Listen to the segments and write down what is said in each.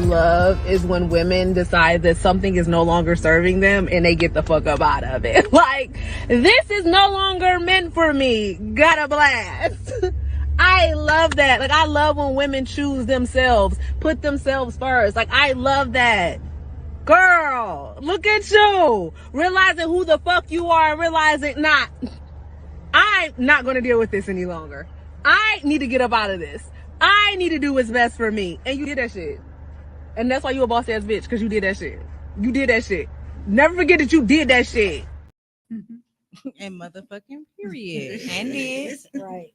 love is when women decide that something is no longer serving them and they get the fuck up out of it. Like, this is no longer meant for me. Gotta blast. I love that. Like, I love when women choose themselves, put themselves first. Like, I love that. Girl, look at you. Realizing who the fuck you are and realizing, I'm not going to deal with this any longer. I need to get up out of this. I need to do what's best for me. And you did that shit. And that's why you a boss ass bitch, because you did that shit. You did that shit. Never forget that you did that shit. And motherfucking period. And is right.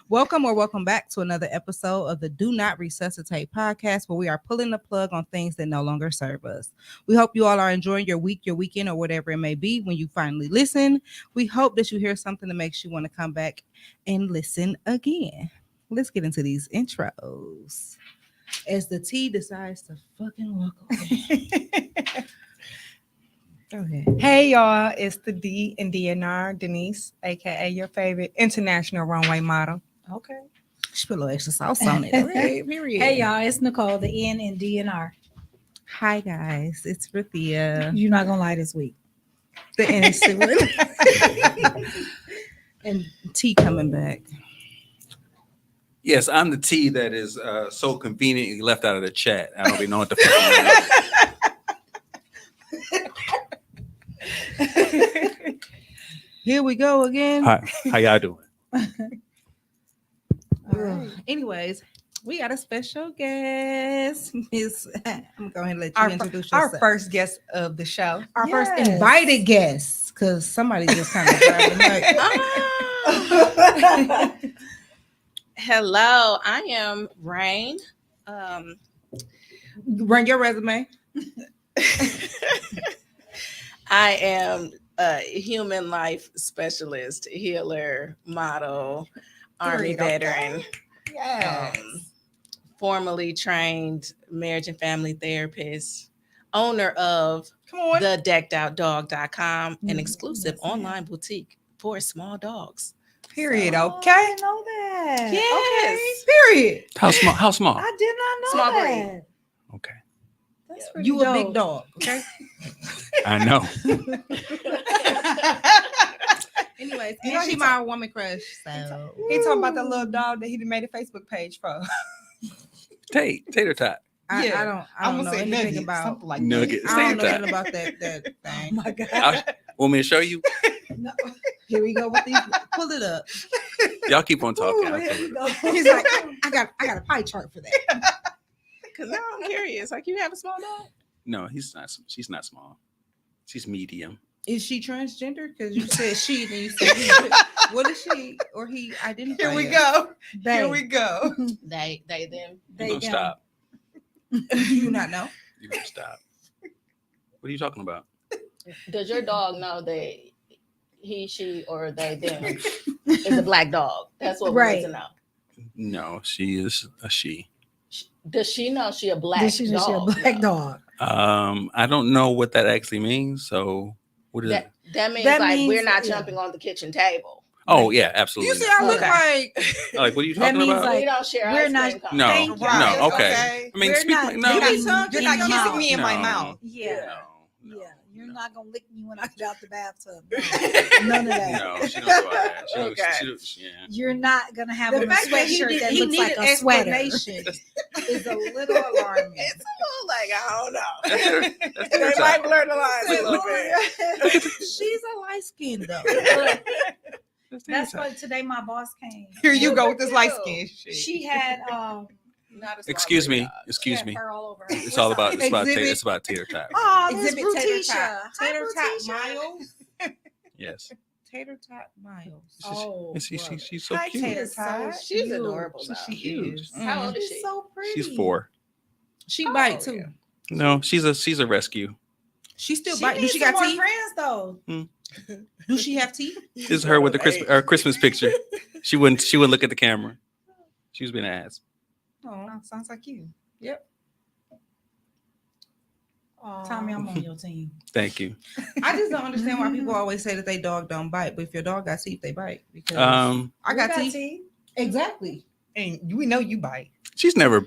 Welcome back to another episode of the Do Not Resuscitate podcast, where we are pulling the plug on things that no longer serve us. We hope you all are enjoying your week, your weekend, or whatever it may be when you finally listen. We hope that you hear something that makes you want to come back and listen again. Let's get into these intros as the T decides to fucking walk away. Go ahead. Hey y'all, it's the D.N.R. Denise, aka your favorite international runway model. Okay. She put a little extra sauce on it. Okay, period. Hey y'all, it's Nicole, the N in D.N.R. Hi guys, it's Rathia. You're not gonna lie this week. The innocent one. And T coming back. Yes, I'm the T that is so conveniently left out of the chat. I don't even know what the fuck. Here we go again. Hi, how y'all doing? Anyways, we got a special guest. Miss, I'm going to go ahead and let you introduce yourself. Our first guest of the show. Our first invited guest, because somebody just kind of grabbed the mic. Hello, I am Wrain. Run your resume. I am a human life specialist, healer, model, Army veteran, formerly trained marriage and family therapist, owner of the deckedoutdog.com, an exclusive online boutique for small dogs. Period. Oh, Okay. I didn't know that. Yes. Okay. Period. How small? I did not know Small that. breed. Okay. That's pretty You a dope. big dog, okay? I know. Anyways, You know, and she my woman crush. So He talking about the little dog that he made a Facebook page for. Tater tot. I Yeah. don't I'm know gonna say anything nuggets, about something like Nuggets. I don't know Tater nothing tot. about that Oh thing. my God. Want me to show you? No. Here we go with these. Pull it up. Y'all keep on talking. Ooh, I'll here tell we you. go. He's like, I got a pie chart for that. Because now I'm curious. Like, you have a small dog? No, he's not. She's not small. She's medium. Is she transgender? Because you said she, then you said he. What is she or he identify? Here we as? go. They. Here we go. They, them. You They gonna them. stop? Do you not know? You gonna stop? What are you talking about? Does your dog know that he, she, or they, them is a black dog? That's what we need to know. No, she is a she. Does she know she a black Did she know she a dog? black dog? I don't know what that actually means. So what is it? That means That like means- we're not yeah. jumping on the kitchen table. Oh yeah, absolutely. You see, I look Okay. like. What are you That talking means, about? like, we don't share we're ice not- cream cones. No, Thank you. no, okay. Okay. I mean, We're speak not like no. You're digging not, you're in not the kissing mouth. me in my No. mouth. Yeah. No, Yeah. You're no. not gonna lick me when I get out the bathtub. No. None of that. No, she don't do all that. She don't- Okay. she don't- yeah. You're not gonna have The on a fact that sweatshirt that he looks like needed a sweater. explanation is a little alarming. It's a little like, I don't know. That's They their might type. blur the lines a little bit. She's a light skin though. That's their That's type. why today my boss came. Here you go with this Cute. light skin shit. She had Not a Excuse me. strawberry dog. Excuse she had me. fur all over her. It's all about Exhibit- it's about tater tot. Oh, Miss Exhibit tater Brutisha. tot. Tater Hi, tot Brutisha. Miles. Yes. Tater tot Miles. Oh, She's so Hi, cute. Tater so tot. She's cute. adorable though. She is. How old is She's she? so pretty. She's 4. She bite too. yeah. No, she's a rescue. She still She bite. Do needs she some got more teeth? friends though. Do she have teeth? This is her with the Christmas picture. She wouldn't look at the camera. She was being an ass. Oh, Sounds like you. Tommy, I'm on your team. Thank you. I just don't understand why people always say that they dog don't bite, but if your dog got teeth, they bite. Because I got teeth. Exactly. And we know you bite. she's never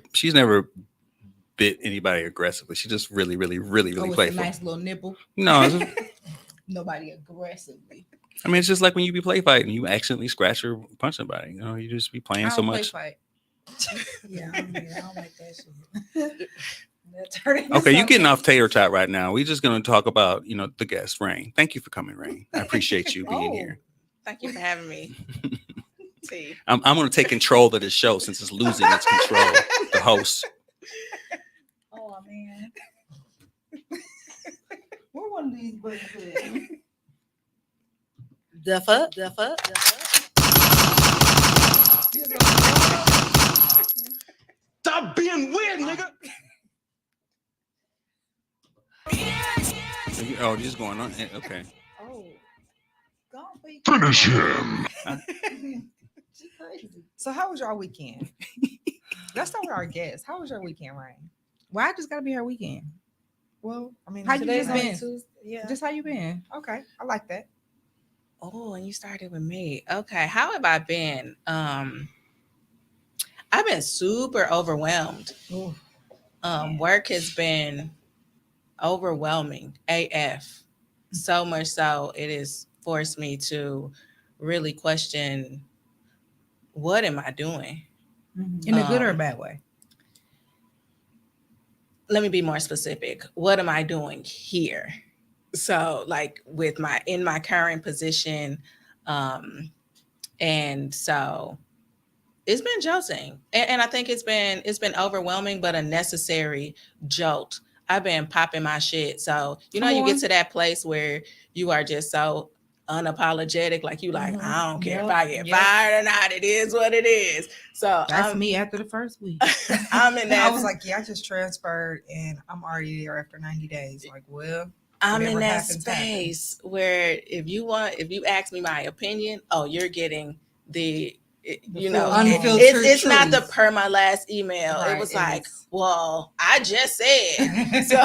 bit anybody aggressively. She just really, really, really, really With a playful. nice little nipple. No, it's just, Nobody aggressively. I mean, it's just like when you be play fighting, you accidentally scratch or punch somebody. You know, you just be playing so much. Fight. Yeah, I don't like that shit. That turned into Okay, you're something. getting off tater tot right now. We're just going to talk about, the guest, Reign. Thank you for coming, Reign. I appreciate you being here. Thank you for having me. T. I'm going to take control of the show since it's losing its control. The host. Oh man. Where one of these buttons at? The fuck? Stop being weird, nigga. Oh, this is going on. Okay. Oh. Go on, please. Finish him. She crazy. So how was your weekend? Let's start with our guest. How was your weekend, Reign? Why I just gotta be her weekend? Well, I mean, How you today's just been? only Tuesday. Yeah. Just how you been? Okay, I like that. Oh, and you started with me. Okay, how have I been? I've been super overwhelmed. Ooh. Work has been overwhelming AF. So much so it has forced me to really question, what am I doing? In a good or a bad way? Let me be more specific. What am I doing here? So like in my current position, and so it's been jolting, and I think it's been overwhelming, but a necessary jolt. I've been popping my shit. So you get to that place where you are just so unapologetic, like you like, I don't care if I get fired or not. It is what it is. So That's me after the first week. I'm in that. I was like, yeah, I just transferred and I'm already there after 90 days. Like, well, I'm in whatever that happens, space where if you ask me my opinion, you're getting unfiltered it's not the truth. per my last email. Right, it was it like, is. well, I just said. so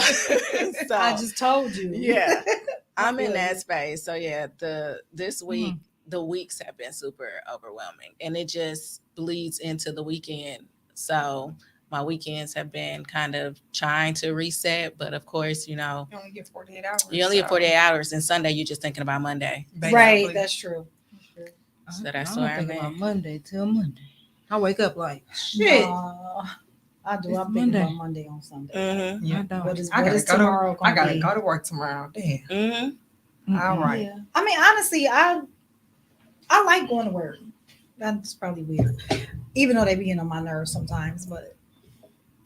I just told you. yeah, I'm in feel that you. space. So yeah, this week, the weeks have been super overwhelming, and it just bleeds into the weekend. So my weekends have been kind of trying to reset, but of course, You only get 48 hours. you only get 48 hours, and Sunday you're just thinking about Monday. Right, that's true. So that's I where don't I'm think at. about Monday till Monday. I wake up like shit. No, I do. It's I'm thinking Monday. about Monday on Sunday. Mm-hmm. Yeah. I don't. What is I gotta go tomorrow to, I gotta be? go to work tomorrow. Damn. Mm-hmm. All right. Yeah. I mean, honestly, I like going to work. That's probably weird, even though they be getting on my nerves sometimes. But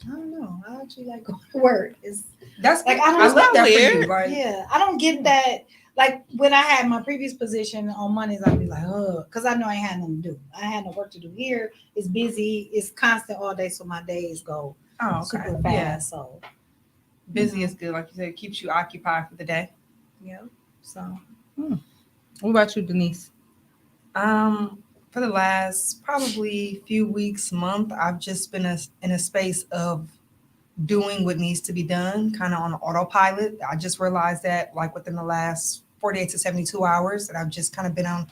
I don't know. I actually like going to work. It's That's like like, I don't. I It's love not that for weird. you, right? Yeah, I don't get that. Like when I had my previous position on Mondays, I'd be like, oh, because I know I ain't had nothing to do. I had no work to do here. It's busy. It's constant all day, so my days go Oh, okay. super fast. Yeah. So Busy is good. Like you said, it keeps you occupied for the day. yeah. So What about you, Denise? For the last probably few weeks, month, I've just been in a space of doing what needs to be done, kind of on autopilot. I just realized that like within the last 48 to 72 hours that I've just kind of been on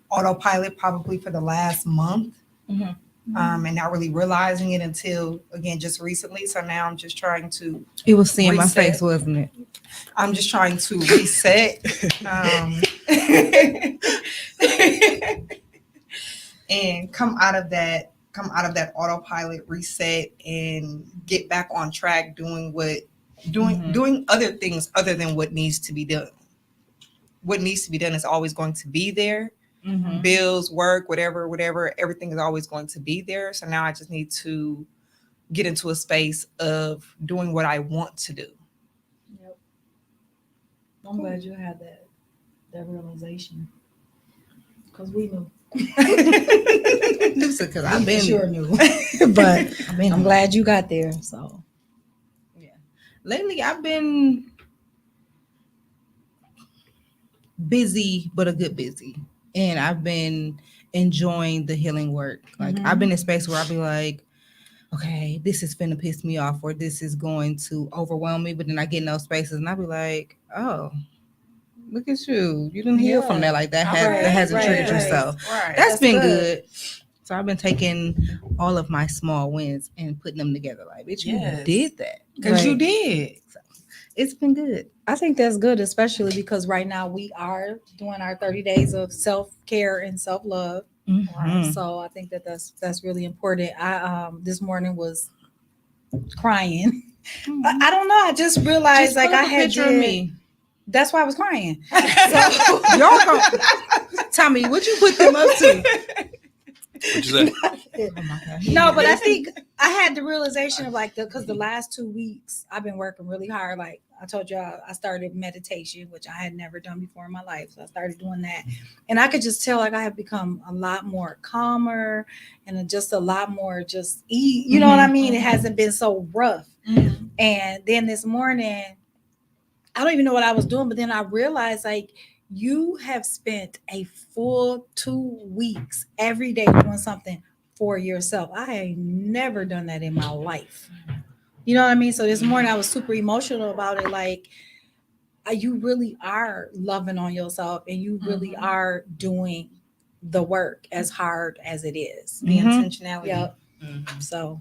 autopilot probably for the last month. And not really realizing it until, again, just recently. So now I'm just trying to It was seeing my Reset. face, wasn't it? I'm just trying to reset and come out of that autopilot, reset, and get back on track doing other things other than what needs to be done. What needs to be done is always going to be there. Bills, work, whatever, everything is always going to be there. So now I just need to get into a space of doing what I want to do. yep. I'm glad you had that realization because we knew. Because I've been Sure knew, but I've been I'm glad you got there. So lately I've been busy, but a good busy. And I've been enjoying the healing work. Like I've been in a space where I'll be like, okay, this is finna piss me off, or this is going to overwhelm me. But then I get in those spaces and I'll be like, oh, look at you. You didn't heal from that. Like that hasn't triggered yourself. Right. That's been good. good. So I've been taking all of my small wins and putting them together. Like, bitch, Yes. you did that. Because you Right. did. So it's been good. I think that's good, especially because right now we are doing our 30 days of self-care and self-love. Mhm. So I think that that's really important. I this morning was crying. I don't know. I just realized Just like put up I a had picture of me. That's why I was crying. Y'all come, Tommy, what you put them up to? What'd you say? Oh my God. No, but I think I had the realization of like because the last 2 weeks I've been working really hard. Like I told y'all, I started meditation, which I had never done before in my life. So I started doing that, and I could just tell like I have become a lot more calmer and just a lot more just eat. You know what I mean? It hasn't been so rough. And then this morning, I don't even know what I was doing, but then I realized like you have spent a full 2 weeks every day doing something for yourself. I ain't never done that in my life. You know what I mean? So this morning I was super emotional about it. Like you really are loving on yourself and you really are doing the work as hard as it is. The intentionality. Yep. Mhm. So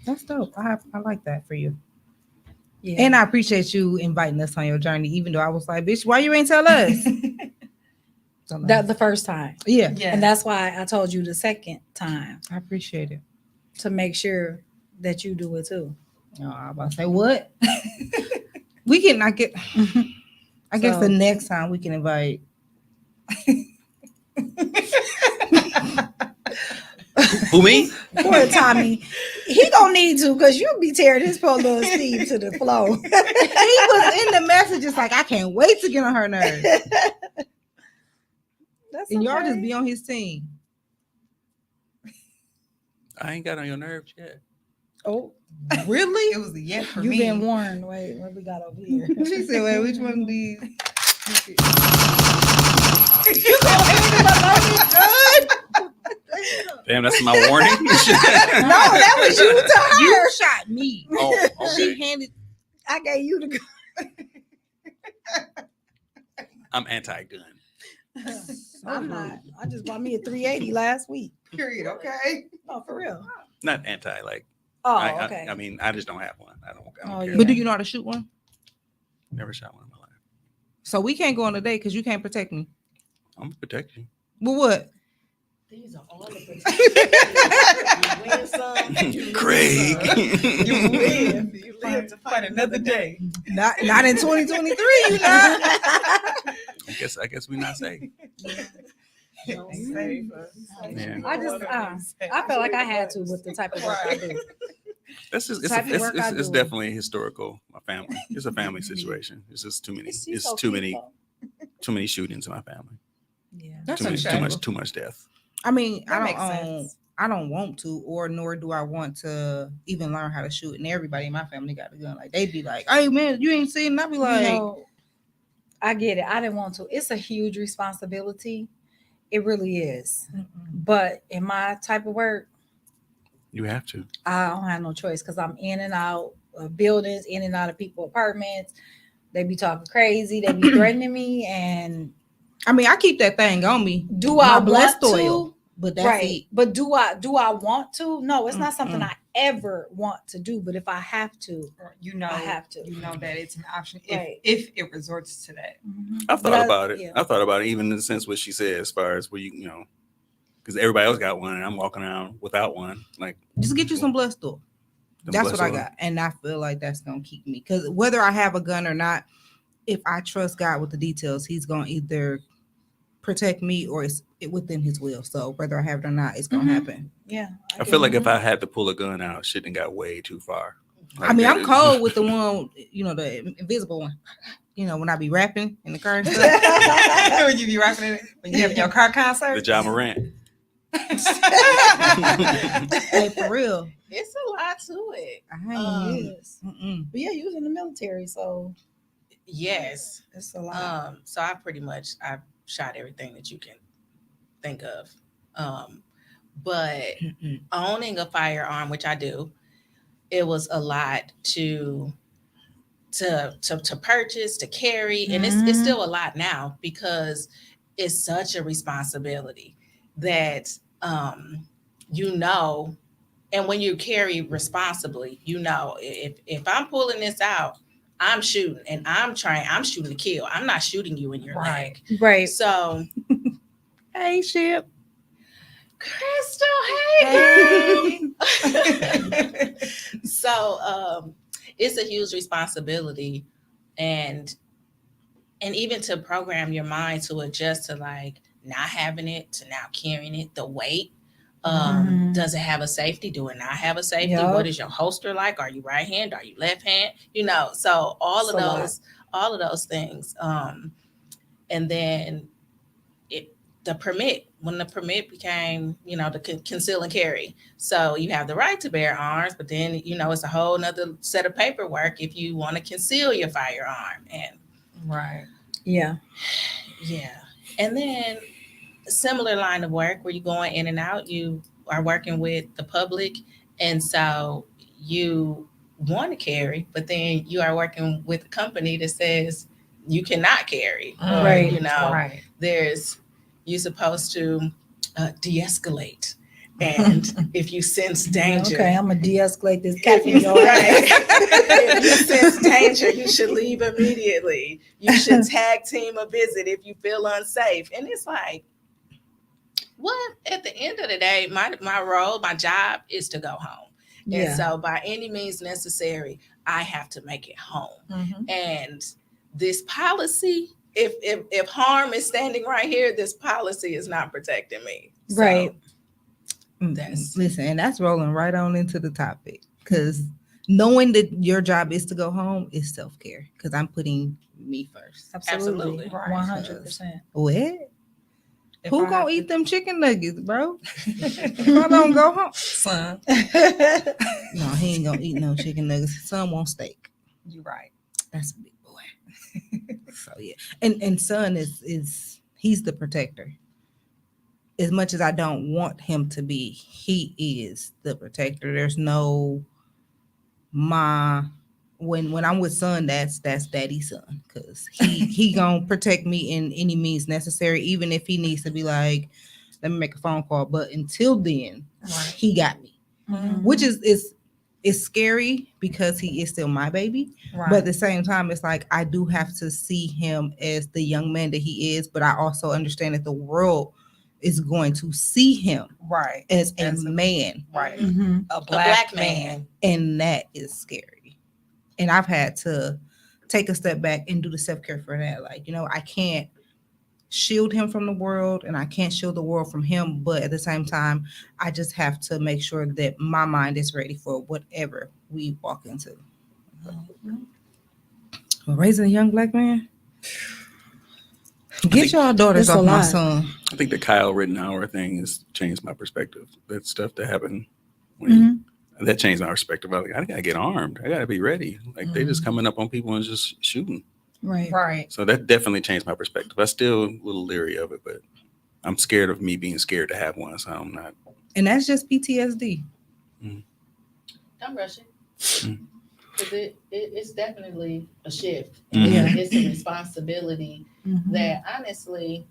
That's dope. I like that for you. yeah. And I appreciate you inviting us on your journey, even though I was like, bitch, why you ain't tell us? That the first time. Yeah. Yeah. And that's why I told you the second time I appreciate it. to make sure that you do it too. Oh, I was about to say, what? We can, I get, I guess So- the next time we can invite. Who, me? Poor Tommy. He gonna need to because you'll be tearing his poor little Steve to the floor. He was in the messages like, I can't wait to get on her nerves. That's And y'all okay. just be on his team. I ain't got on your nerves yet. Oh, Really? It was a yes for you've me. been warned. Wait, what we got over here? She said, wait, which one of these? Damn, that's my warning. No, that was you to her. You shot me. Oh, She okay. handed. I gave you the I'm anti-gun. I'm not. I just bought me a 380 last week. Period. Okay. Oh, for real? Not anti, like Oh, I, okay. I mean, I just don't have one. I don't Oh, care. yeah. But do you know how to shoot one? Never shot one in my life. So we can't go on a date because you can't protect me. I'm gonna protect you. Well, what? These are all the you win some, you lose Craig. some. You win. You live to fight another day. Not in 2023, you know. I guess we're not safe. Don't Ain't say. safe. Yeah. I just, I felt like I had to with the type of work I do. This is Type of work I it's do. definitely historical. My family. It's a family situation. It's just too many. It's It's so too cute, many. though. Too many shootings in my family. Yeah. That's Too understandable. much death. I mean, That makes sense. I don't want to, or nor do I want to even learn how to shoot. And everybody in my family got a gun. Like they'd be like, "Hey man, you ain't seen?" And I'd be like, You know, I get it. I didn't want to. It's a huge responsibility. It really is. But in my type of work, You have to. I don't have no choice because I'm in and out of buildings, in and out of people's apartments. They be talking crazy. They be threatening me. And I mean, I keep that thing on me. do My I blessed want oil, to? but that's Right. it. But do I want to? No, it's not something Mm-mm. I ever want to do. But if I have to, You know, I have to. You know that it's an option Right. if it resorts to that. I've But thought about it. yeah. I've thought about it, even in the sense what she said, as far as where you know, because everybody else got one, and I'm walking around without one. Like, Just get you some blessed oil. them That's what blessed I oil. got, and I feel like that's gonna keep me. Because whether I have a gun or not, if I trust God with the details, He's gonna either protect me or it's within His will. So whether I have it or not, it's gonna Mhm. happen. Yeah. I feel like if I had to pull a gun out, shit done got way too far. I mean, I'm that- cold with the one, you know, the invisible one. You know, when I be rapping in the car and stuff. When you be rapping it, when you have your car concert. the John Morant. Hey, for real. It's a lot to it. I ain't. Yes. Mm-mm. But yeah, you was in the military, so Yes. it's a lot. So I've shot everything that you can think of. But Mm-mm. owning a firearm, which I do, it was a lot to purchase, to carry, and it's still a lot now because it's such a responsibility that you know, and when you carry responsibly, you know, if I'm pulling this out, I'm shooting and I'm shooting to kill. I'm not shooting you in your leg. Right. So, Hey, Ship. Crystal, hey. So, it's a huge responsibility, and even to program your mind to adjust to like not having it to now carrying it, the weight. Does it have a safety? Do it not have a safety? Yup. What is your holster like? Are you right hand? Are you left hand? You know, so all It's a lot. of those things. And then the permit, when the permit became, you know, the conceal and carry. So you have the right to bear arms, but then, you know, it's a whole nother set of paperwork if you want to conceal your firearm. And Right. Yeah. yeah. And then a similar line of work where you're going in and out, you are working with the public. And so you want to carry, but then you are working with a company that says you cannot carry. Right. You know, Right. you're supposed to de-escalate. And if you sense danger, Okay, I'm gonna de-escalate this cat from your right. ass. If you sense danger, you should leave immediately. You should tag team a visit if you feel unsafe. And it's like, what? At the end of the day, my role, my job is to go home. And Yeah. so by any means necessary, I have to make it home. Mhm. And this policy, if harm is standing right here, this policy is not protecting me. So, Right. That's- Listen, and that's rolling right on into the topic, because knowing that your job is to go home is self-care, because I'm putting me first. Absolutely. Right. 100%. What? If Who I gonna have eat to- them chicken nuggets, bro? If I don't go home, Son, no, he ain't gonna eat no chicken nuggets. Son wants steak. you right. That's a big boy. So yeah, and son is he's the protector. As much as I don't want him to be, he is the protector. There's no when I'm with son, that's daddy's son, because he gonna protect me in any means necessary, even if he needs to be like, let me make a phone call. But until then, Right. he got me, Mhm. which is scary because he is still my baby. Right. But at the same time, it's like I do have to see him as the young man that he is, but I also understand that the world is going to see him right. as a As a- man, Right. Mhm. A A black man. and that is scary. And I've had to take a step back and do the self-care for that. Like, you know, I can't shield him from the world and I can't shield the world from him, but at the same time, I just have to make sure that my mind is ready for whatever we walk into. Raising a young black man, get think y'all daughters it's a off my lot. son. I think the Kyle Rittenhour thing has changed my perspective. That stuff that happened when that changed my perspective. I was like, I gotta get armed. I gotta be ready. Like they just coming up on people and just shooting. Right. Right. So that definitely changed my perspective. I'm still a little leery of it, but I'm scared of me being scared to have one. So I'm not. And that's just PTSD. Don't rush it. Mm. Because it's definitely a shift. Mhm. Yeah. It's a responsibility Mhm. that honestly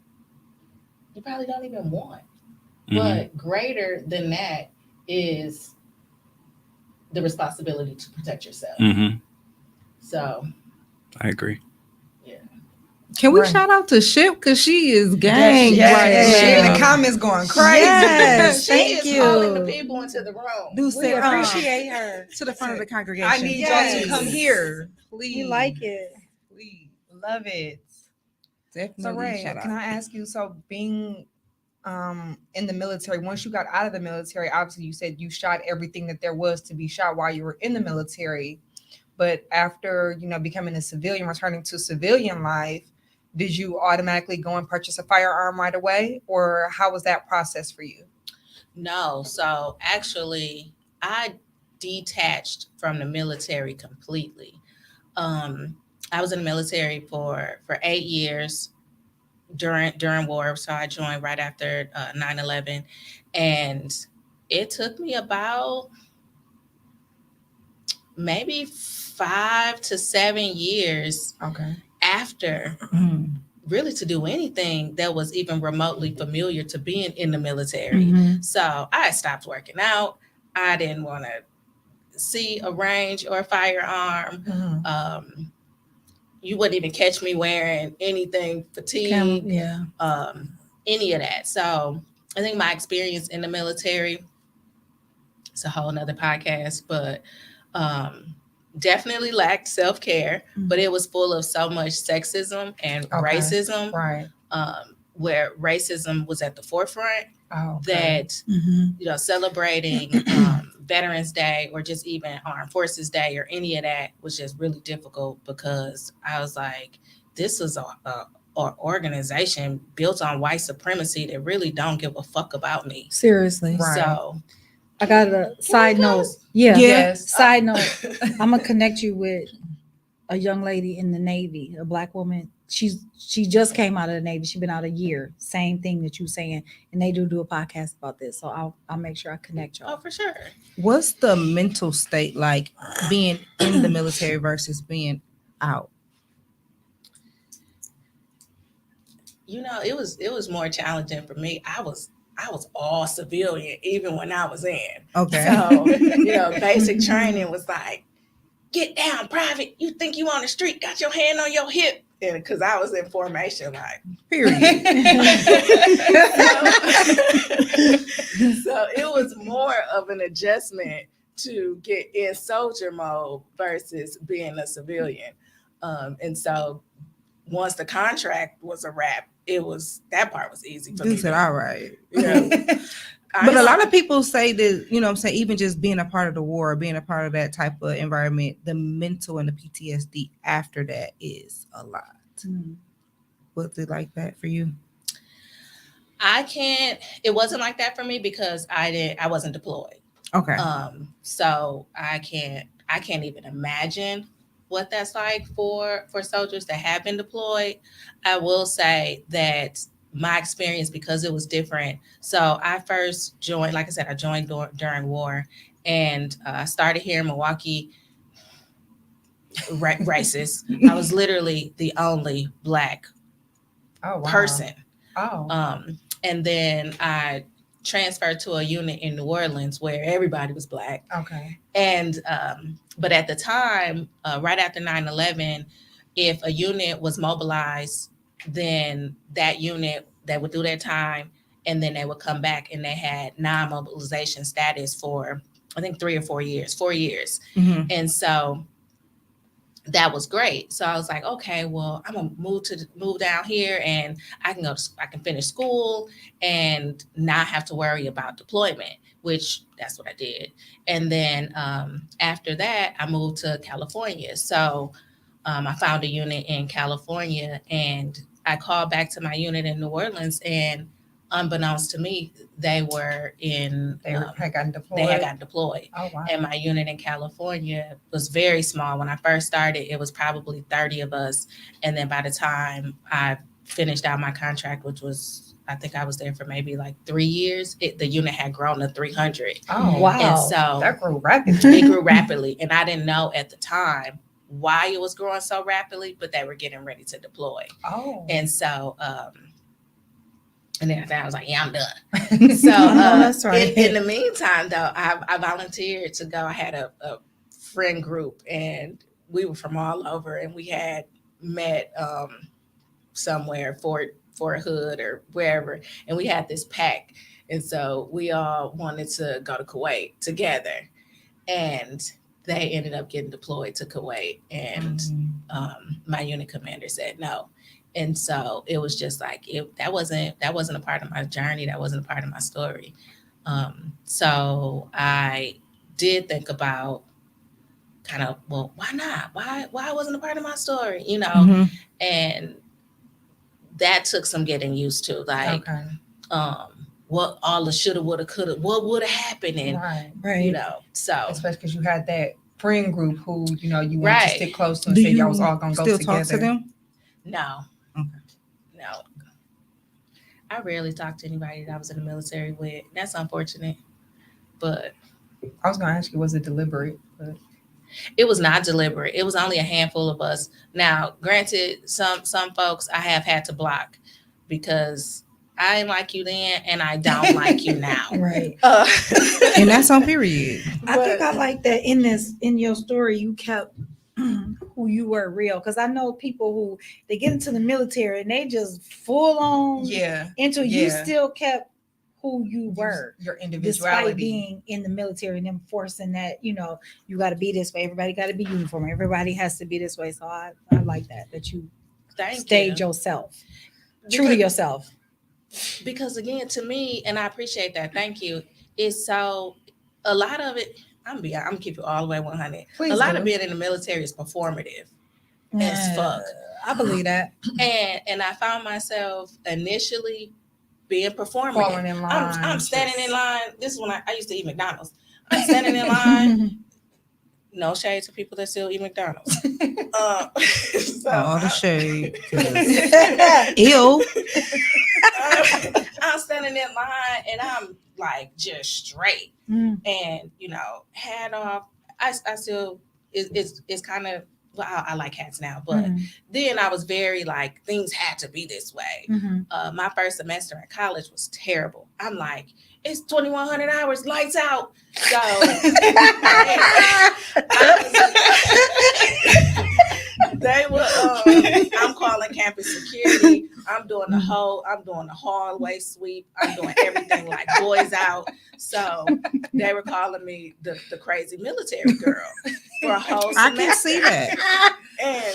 you probably don't even want. Mhm. But greater than that is the responsibility to protect yourself. Mhm. So I agree. Can we Right. shout out to Ship, because she is gang shit. right Yes. She in now. the comments going crazy. Yes. she Thank is calling the you. people into the room. Do We say, appreciate her. to the front of the congregation. I need y'all Yes. to come here. Please. We like it. Please. Love it. Definitely. So Ray, shout can out. I ask you, so being in the military, once you got out of the military, obviously you said you shot everything that there was to be shot while you were in the military. But after, you know, becoming a civilian, returning to civilian life, did you automatically go and purchase a firearm right away? Or how was that process for you? No, so actually, I detached from the military completely. I was in the military for 8 years during war, so I joined right after 9/11, and it took me about maybe 5 to 7 years Okay. after really to do anything that was even remotely familiar to being in the military. Mhm. So I stopped working out. I didn't want to see a range or a firearm. You wouldn't even catch me wearing anything fatigue, Yeah. any of that. So I think my experience in the military, it's a whole nother podcast, but definitely lacked self-care, but it was full of so much sexism and racism, Right. where racism was at the forefront. Oh, That Mhm. you know, celebrating Veterans Day or just even Armed Forces Day or any of that was just really difficult, because I was like, this is a organization built on white supremacy that really don't give a fuck about me. Seriously. Right. So I got a side note. pause? Yeah. Yes. Side note. I'm gonna connect you with a young lady in the Navy, a black woman. She just came out of the Navy. She's been out a year. Same thing that you saying, and they do a podcast about this. So I'll make sure I connect y'all. Oh, for sure. What's the mental state like being in the military versus being out? You know, it was more challenging for me. I was all civilian even when I was in. Okay. So, you know, basic training was like, get down, private. You think you on the street, got your hand on your hip. And because I was in formation, like, Period. so it was more of an adjustment to get in soldier mode versus being a civilian. And so once the contract was a wrap, that part was easy for You me. said, all right. Yeah. But a lot of people say that, you know what I'm saying, even just being a part of the war, being a part of that type of environment, the mental and the PTSD after that is a lot. Was it like that for you? It wasn't like that for me because I wasn't deployed. Okay. So I can't even imagine what that's like for soldiers that have been deployed. I will say that my experience, because it was different. So I first joined, like I said, I joined during war, and I started here in Milwaukee. Racist. I was literally the only Black person. And then I transferred to a unit in New Orleans where everybody was Black. Okay. And but at the time, right after 9/11, if a unit was mobilized, then that unit, they would do their time, and then they would come back, and they had non-mobilization status for, I think, 3 or 4 years. 4 years. Mm-hmm. And so that was great. So I was like, okay, well, I'm gonna move down here, and I can finish school and not have to worry about deployment, which that's what I did. And then after that, I moved to California. So I found a unit in California, and I called back to my unit in New Orleans, and unbeknownst to me, they had gotten deployed. Oh, wow. And my unit in California was very small. When I first started, it was probably 30 of us. And then by the time I finished out my contract, which was, I think I was there for maybe like 3 years, the unit had grown to 300. Oh, wow. And so that grew rapidly. it grew rapidly. And I didn't know at the time why it was growing so rapidly, but they were getting ready to deploy. Oh. And so, and then I was like, yeah, I'm done. So that's right. In the meantime, though, I volunteered to go. I had a friend group, and we were from all over, and we had met somewhere, Fort Hood or wherever, and we had this pack. And so we all wanted to go to Kuwait together, and they ended up getting deployed to Kuwait, and my unit commander said no. And so it was just like, that wasn't a part of my journey. That wasn't a part of my story. So I did think about kind of, well, why not? Why wasn't a part of my story? You know, Mm-hmm. and that took some getting used to. Like, what all the shoulda, woulda, coulda, what would have happened, and Right. you know, so especially because you had that friend group who, you know, you wanted Right. to stick close to and Do say y'all you was all gonna go still together. talk to them? no. Okay. No. I rarely talk to anybody that I was in the military with. That's unfortunate. But I was gonna ask you, was it deliberate? But It was not deliberate. It was only a handful of us. Now, granted, some folks I have had to block because I didn't like you then, and I don't like you now. Right. And that's on period. I think I like that in your story you kept who you were real, because I know people who they get into the military and they just full on into you still kept who you were, your despite individuality. being in the military and them forcing that, you got to be this way, everybody got to be uniform, everybody has to be this way. So I like that you stayed yourself, true to yourself. Because again, to me, and I appreciate that, thank you, is so a lot of it, I'm gonna keep it all the way 100. Please a lot do. of being in the military is performative as fuck. I believe that. And I found myself initially being performative. Falling in line. I'm standing in line. This is when I used to eat McDonald's. I'm standing in line. No shade to people that still eat McDonald's. So All the shade. Ew. I'm standing in line and I'm like just straight and hat off. I still it's kind of, well, I like hats now, but then I was very like, things had to be this way. My first semester in college was terrible. I'm like, it's 2,100 hours, lights out. So they were. I'm calling campus security. I'm doing the hallway sweep. I'm doing everything like boys out. So they were calling me the crazy military girl for a whole semester. I can see that. And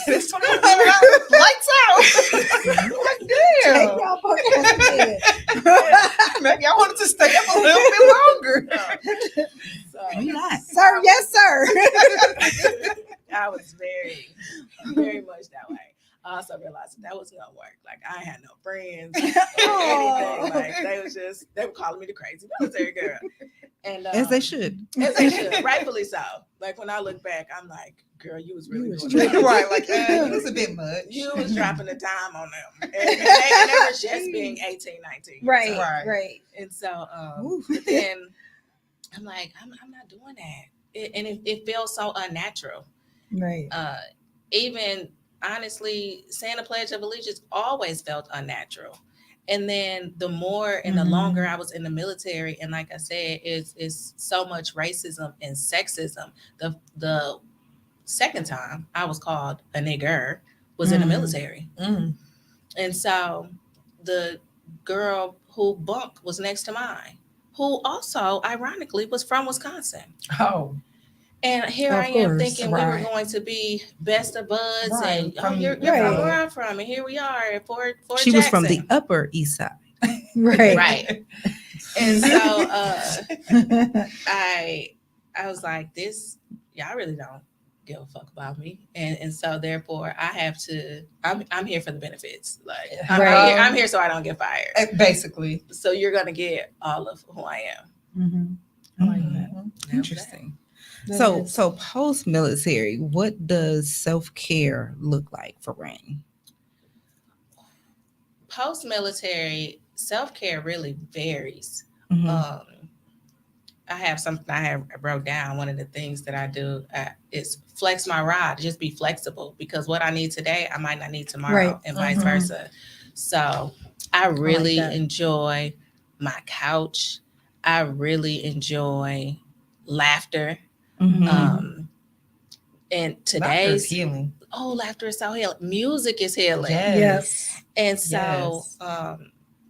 It's 2,100 hours, lights out. Like, damn. Maybe I wanted to stay up a little bit longer. So, Sir, yes, sir. I was very, very much that way. I also realized that was gonna work. Like I had no friends or anything. Like they were calling me the crazy military girl. And As they should. Rightfully so. Like when I look back, I'm like, girl, you was really doing Right, that. right. Like it was a bit much. You was dropping the time on them. And they were just being 18, 19. Right. And so but then I'm like, I'm not doing that. It feels so unnatural. Right. Even honestly, saying a Pledge of Allegiance always felt unnatural. And then the more and the longer I was in the military, and like I said, it's so much racism and sexism. The second time I was called a nigger was in the military. And so the girl who bunked was next to mine, who also ironically was from Wisconsin. Oh. And here I am thinking we were going to be best of buds, and you're from where I'm from, and here we are at Fort She Jackson. was from the Upper East Side. Right. And so I was like, this, y'all really don't give a fuck about me, and so therefore I have to. I'm here for the benefits. Like I'm here so I don't get fired. Basically. So you're gonna get all of who I am. I like that. Interesting. So post military, what does self-care look like for Wrain? Post military, self-care really varies. I have something I wrote down. One of the things that I do is flex my rod, just be flexible, because what I need today, I might not need tomorrow, and vice versa. So I really enjoy my couch. I really enjoy laughter. And today's healing. Oh, laughter is so healing. Music is healing. Yes. And so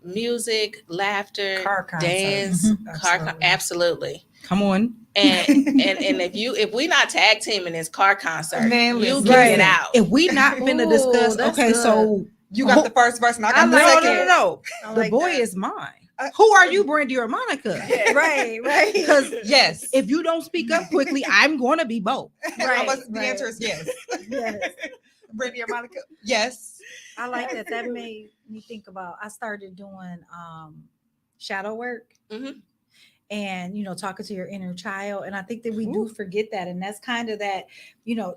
music, laughter, Car dance, concerts. Absolutely. Come on. And if we not tag teaming this car concert, Man, you listen. get it out. If we not finna discuss, that's okay, good. so You got the first verse and I got the no, second. no. I The like boy that. is mine. Who are you, Brandy or Monica? Right. Because Yes. if you don't speak up quickly, I'm going to be both. The answer is yes. Yes. Brittany or Monica? Yes. I like that. That made me think about, I started doing shadow work. And talking to your inner child, and I think that we do forget that, and that's kind of that,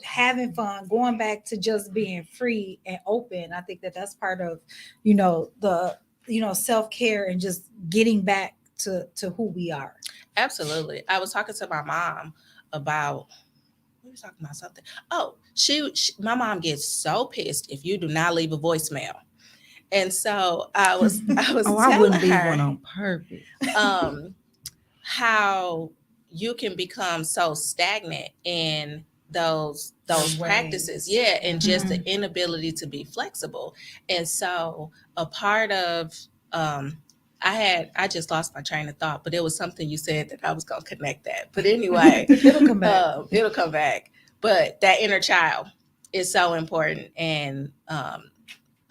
having fun, going back to just being free and open. I think that that's part of the self-care and just getting back to who we are. Absolutely. I was talking to my mom about we were talking about something. Oh, my mom gets so pissed if you do not leave a voicemail. And so I was I wouldn't leave one on purpose. How you can become so stagnant in those practices, and just the inability to be flexible. And so a part of I just lost my train of thought, but it was something you said that I was gonna connect that. But anyway, It'll come back. It'll come back. But that inner child is so important, and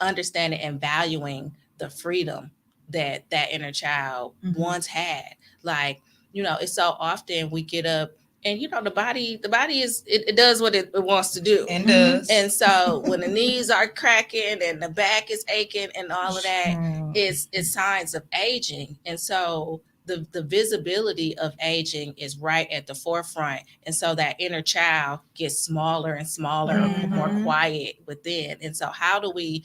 understanding and valuing the freedom that inner child once had. Like, it's so often we get up and the body is it does what it wants to do, And does. And so when the knees are cracking and the back is aching and all of that, it's signs of aging. And so the visibility of aging is right at the forefront. And so that inner child gets smaller and smaller, more quiet within. And so how do we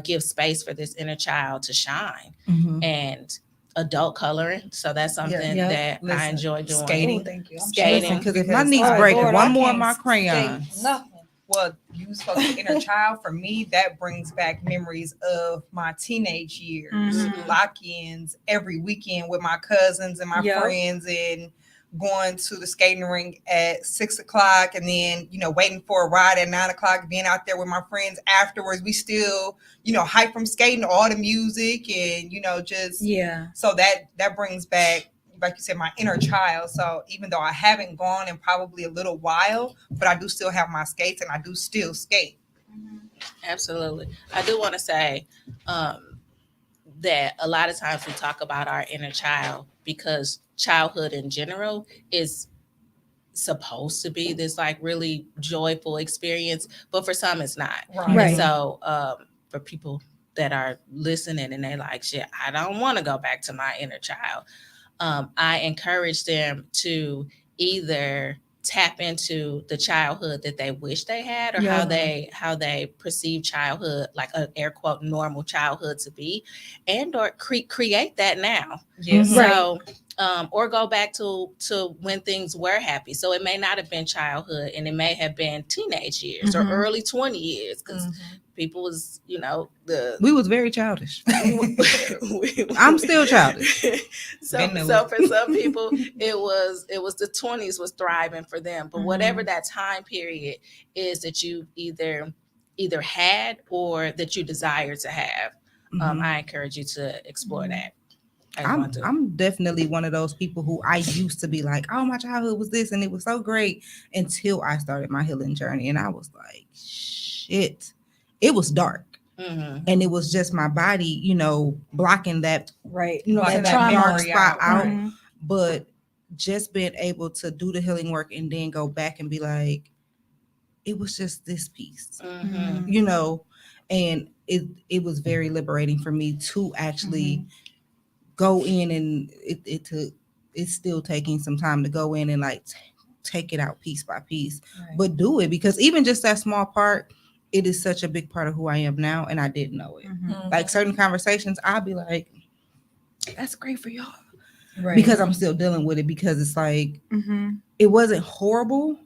give space for this inner child to shine? And adult coloring. So that's something that I enjoy doing. Skating. Oh, thank you. Skating. Because if my knees breaking, one more of my crayons. Nothing. Well, you spoke to inner child. For me, that brings back memories of my teenage years, lock-ins every weekend with my cousins and my friends, and going to the skating rink at 6:00, and then waiting for a ride at 9:00, being out there with my friends afterwards. We still hype from skating, all the music, and so that brings back, like you said, my inner child. So even though I haven't gone in probably a little while, but I do still have my skates and I do still skate. Absolutely. I do want to say that a lot of times we talk about our inner child because childhood in general is supposed to be this like really joyful experience, but for some it's not. Right. So for people that are listening and they're like, shit, I don't want to go back to my inner child, I encourage them to either tap into the childhood that they wish they had, or how they perceive childhood, like a air quote normal childhood to be, and or create that now. So or go back to when things were happy. So it may not have been childhood, and it may have been teenage years or early 20 years, because people was, we was very childish. I'm still childish. So for some people, it was the 20s was thriving for them. But whatever that time period is that you either had or that you desire to have, I encourage you to explore that. I'm definitely one of those people who I used to be like, oh, my childhood was this and it was so great, until I started my healing journey, and I was like, shit, it was dark. And it was just my body, blocking that, that dark spot out. But just being able to do the healing work and then go back and be like, it was just this piece, and it was very liberating for me to actually go in, and it's still taking some time to go in and like take it out piece by piece, but do it, because even just that small part, it is such a big part of who I am now, and I didn't know it. Like certain conversations, I'll be like, that's great for y'all, because I'm still dealing with it, because it's like it wasn't horrible,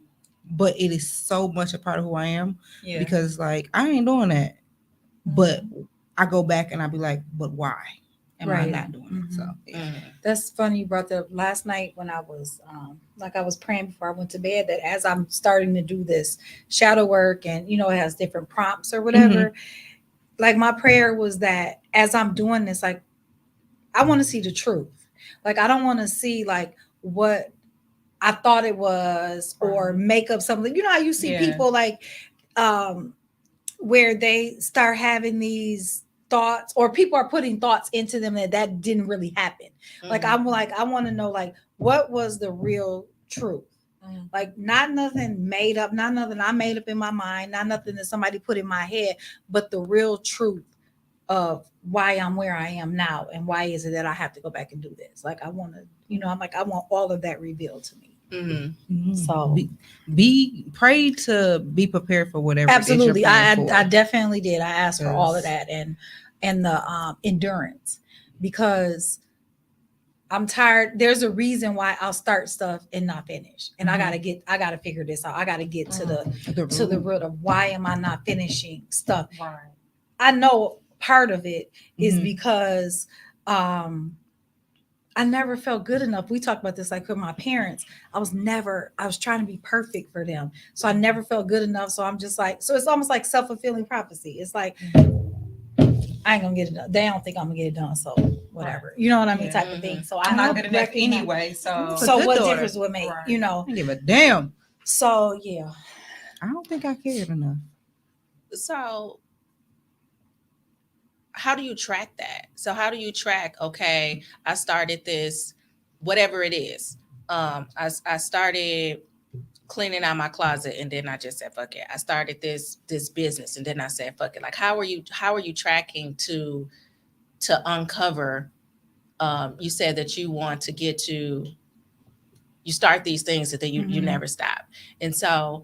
but it is so much a part of who I am, because it's like I ain't doing that, but I go back and I be like, but why am I not doing it? So that's funny you brought that up. Last night when I was I was praying before I went to bed, that as I'm starting to do this shadow work, and it has different prompts or whatever, like my prayer was that as I'm doing this, like I want to see the truth. Like I don't want to see like what I thought it was, or make up something. You know how you see people like where they start having these thoughts, or people are putting thoughts into them that didn't really happen. Like I want to know, like, what was the real truth? Like not nothing made up, not nothing I made up in my mind, not nothing that somebody put in my head, but the real truth of why I'm where I am now, and why is it that I have to go back and do this. Like I want to, I'm like, I want all of that revealed to me. So pray to be prepared for whatever. Absolutely. I definitely did. I asked for all of that, and the endurance, because I'm tired. There's a reason why I'll start stuff and not finish. And Mhm. I gotta figure this out. I gotta get to The the root. root of why am I not finishing stuff. Right. I know part of it is Mhm. because I never felt good enough. We talked about this like with my parents. I was trying to be perfect for them. So I never felt good enough. So I'm just like, so it's almost like self-fulfilling prophecy. It's like, I ain't gonna get it done. They don't think I'm gonna get it done. So whatever. You know what I mean? Yeah. Type of thing. So I'm not I good enough recognize- anyway. So It's a So good what daughter. difference would it make? Right. You know. I don't give a damn. So yeah. I don't think I cared enough. So how do you track that? So how do you track, okay, I started this, whatever it is. I started cleaning out my closet and then I just said fuck it. I started this business and then I said fuck it. Like how are you tracking to uncover, you said that you want to get to, you start these things that then you never stop. And so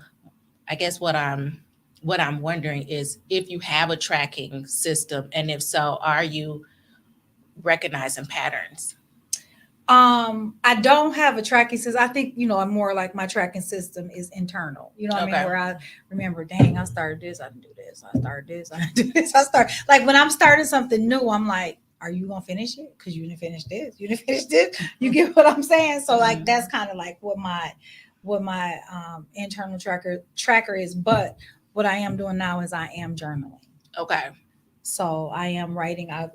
I guess what I'm wondering is if you have a tracking system, and if so, are you recognizing patterns? I don't have a tracking system. I think, I'm more like my tracking system is internal. You know what I mean? Okay. Where I remember, dang, I started this, I didn't do this. I started this, I didn't do this. I start like when I'm starting something new, I'm like, are you gonna finish it? Because you didn't finish this. You didn't finish this. You get what I'm saying? So like that's kind of like what my internal tracker is. But what I am doing now is I am journaling. Okay. So I am writing. I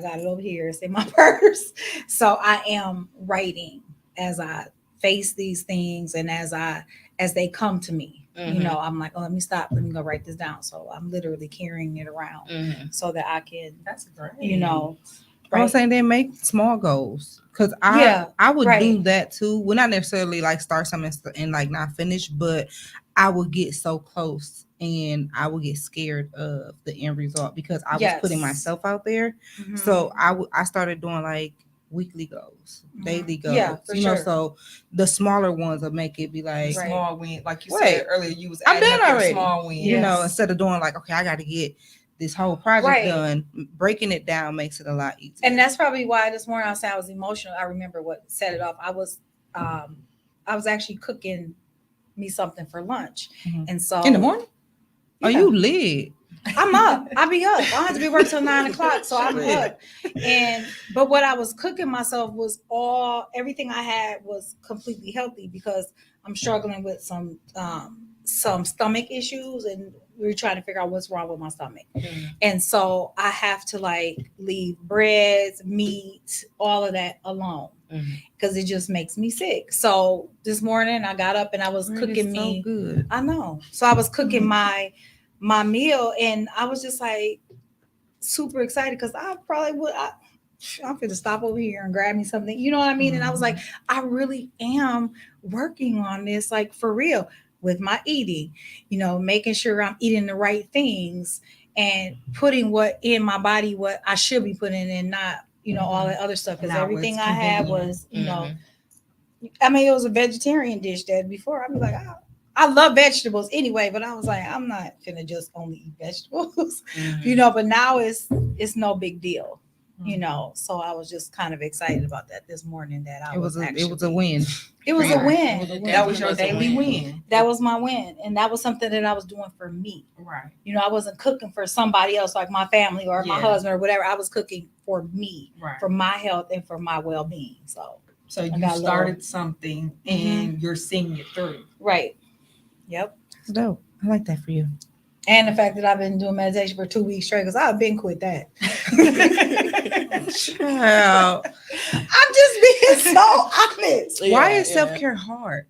got it over here. It's in my purse. So I am writing as I face these things and as they come to me. Mhm. I'm like, oh, let me stop. Let me go write this down. So I'm literally carrying it around so that I can, that's great. I was saying they make small goals because I would right. do that too. Well, not necessarily like start something and like not finish, but I would get so close and I would get scared of the end result because I was putting myself out there. Mhm. So I started doing like weekly goals, daily goals. Yeah, for sure. So the smaller ones will make it be like Right. Small win, like you Wait, said earlier. You was I'm adding done up your already. small win. Yes. Instead of doing like, okay, I got to get this whole project Right. done, breaking it down makes it a lot easier. And that's probably why this morning I said I was emotional. I remember what set it off. I was actually cooking me something for lunch. Mhm. And so In the morning? Yeah. Oh, you lit. I'm up. I'll be up. I don't have to be work till 9:00. So I'm up. But what I was cooking myself was everything I had was completely healthy because I'm struggling with some stomach issues and we were trying to figure out what's wrong with my stomach. Mhm. And so I have to like leave breads, meat, all of that alone because it just makes me sick. So this morning I got up and I was cooking me. So good. I know. So I was cooking my meal and I was just like super excited because I probably would. I'm going to stop over here and grab me something. You know what I mean? And I was like, I really am working on this, like for real, with my eating, making sure I'm eating the right things and putting what in my body, what I should be putting in, not, all that other stuff. Because everything I had was, I mean, it was a vegetarian dish that before I'd be like, I love vegetables anyway, but I was like, I'm not finna just only eat vegetables, but now it's no big deal. So I was just kind of excited about that this morning. That it was a win. It was a win. That was your daily win. That was my win, and that was something that I was doing for me. Right. I wasn't cooking for somebody else, like my family or my husband or whatever. I was cooking for me, for my health and for my well-being. So you started something and you're seeing it through. Right. Yep. That's dope. I like that for you. And the fact that I've been doing meditation for 2 weeks straight, because I've been quit that. Child. I'm just being so honest. Why is self-care hard?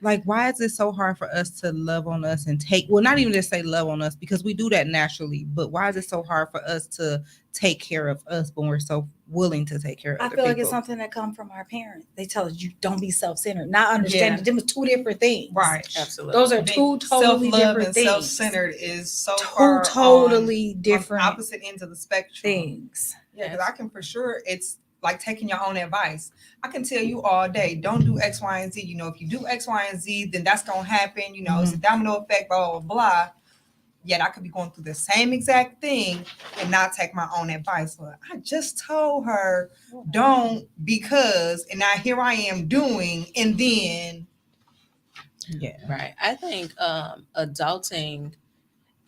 Like, why is it so hard for us to love on us and not even just say love on us because we do that naturally, but why is it so hard for us to take care of us when we're so willing to take care of other I feel like people? it's something that comes from our parents. They tell us you don't be self-centered. Not understanding them is two different things. Right. Absolutely. Those are two totally different things. Self-centered is so two totally different on opposite ends of the spectrum. Things. Yeah, because I can for sure it's like taking your own advice. I can tell you all day, don't do X, Y, and Z. If you do X, Y, and Z, then that's gonna happen. It's a domino effect, blah, blah, blah. Yet I could be going through the same exact thing and not take my own advice. But I just told her, don't, because, and now here I am doing, and then. Yeah. Right. I think adulting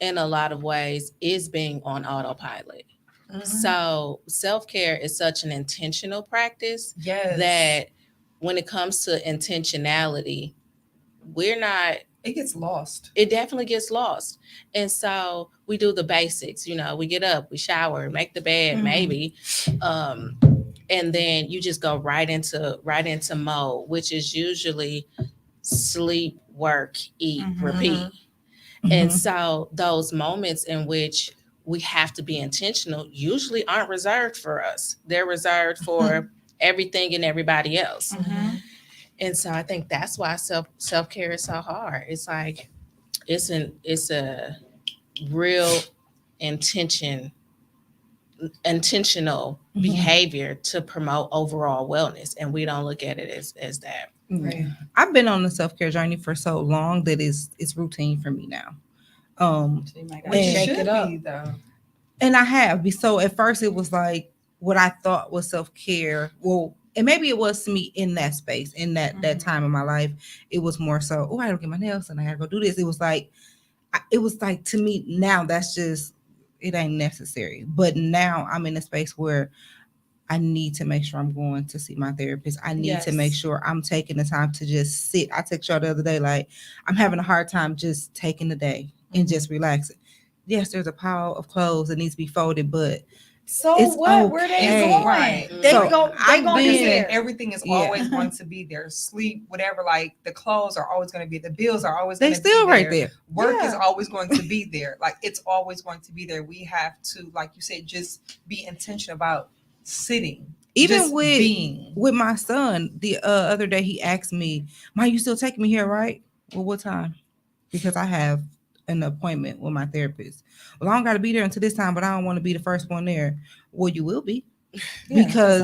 in a lot of ways is being on autopilot. So self-care is such an intentional practice that when it comes to intentionality, it gets lost. It definitely gets lost. And so we do the basics, we get up, we shower, make the bed, maybe. And then you just go right into mode, which is usually sleep, work, eat, repeat. And so those moments in which we have to be intentional usually aren't reserved for us. They're reserved for everything and everybody else. And so I think that's why self-care is so hard. It's like it's a real intentional behavior to promote overall wellness, and we don't look at it as that. Right. I've been on the self-care journey for so long that it's routine for me now. So you might gotta shake it up. Though. And I have. So at first it was like what I thought was self-care. Well, and maybe it was to me in that space, in that time in my life. It was more so, I gotta get my nails done, I gotta go do this. It was like to me now that's just, it ain't necessary. But now I'm in a space where I need to make sure I'm going to see my therapist. I need to make sure I'm taking the time to just sit. I texted y'all the other day, like, I'm having a hard time just taking the day and just relaxing. Yes, there's a pile of clothes that needs to be folded, but so it's what? okay. Where they going? Right. They So go. They gonna be there. Everything is always going to be there. Sleep, whatever. Like the clothes are always going to be. The bills are always. They still right there. Work is always going to be there. Like it's always going to be there. We have to, like you said, just be intentional about sitting. Even with my son, the other day he asked me, "Ma, you still taking me here, right? Well, what time? Because I have an appointment with my therapist. Well, I don't got to be there until this time, but I don't want to be the first one there. Well, you will be, because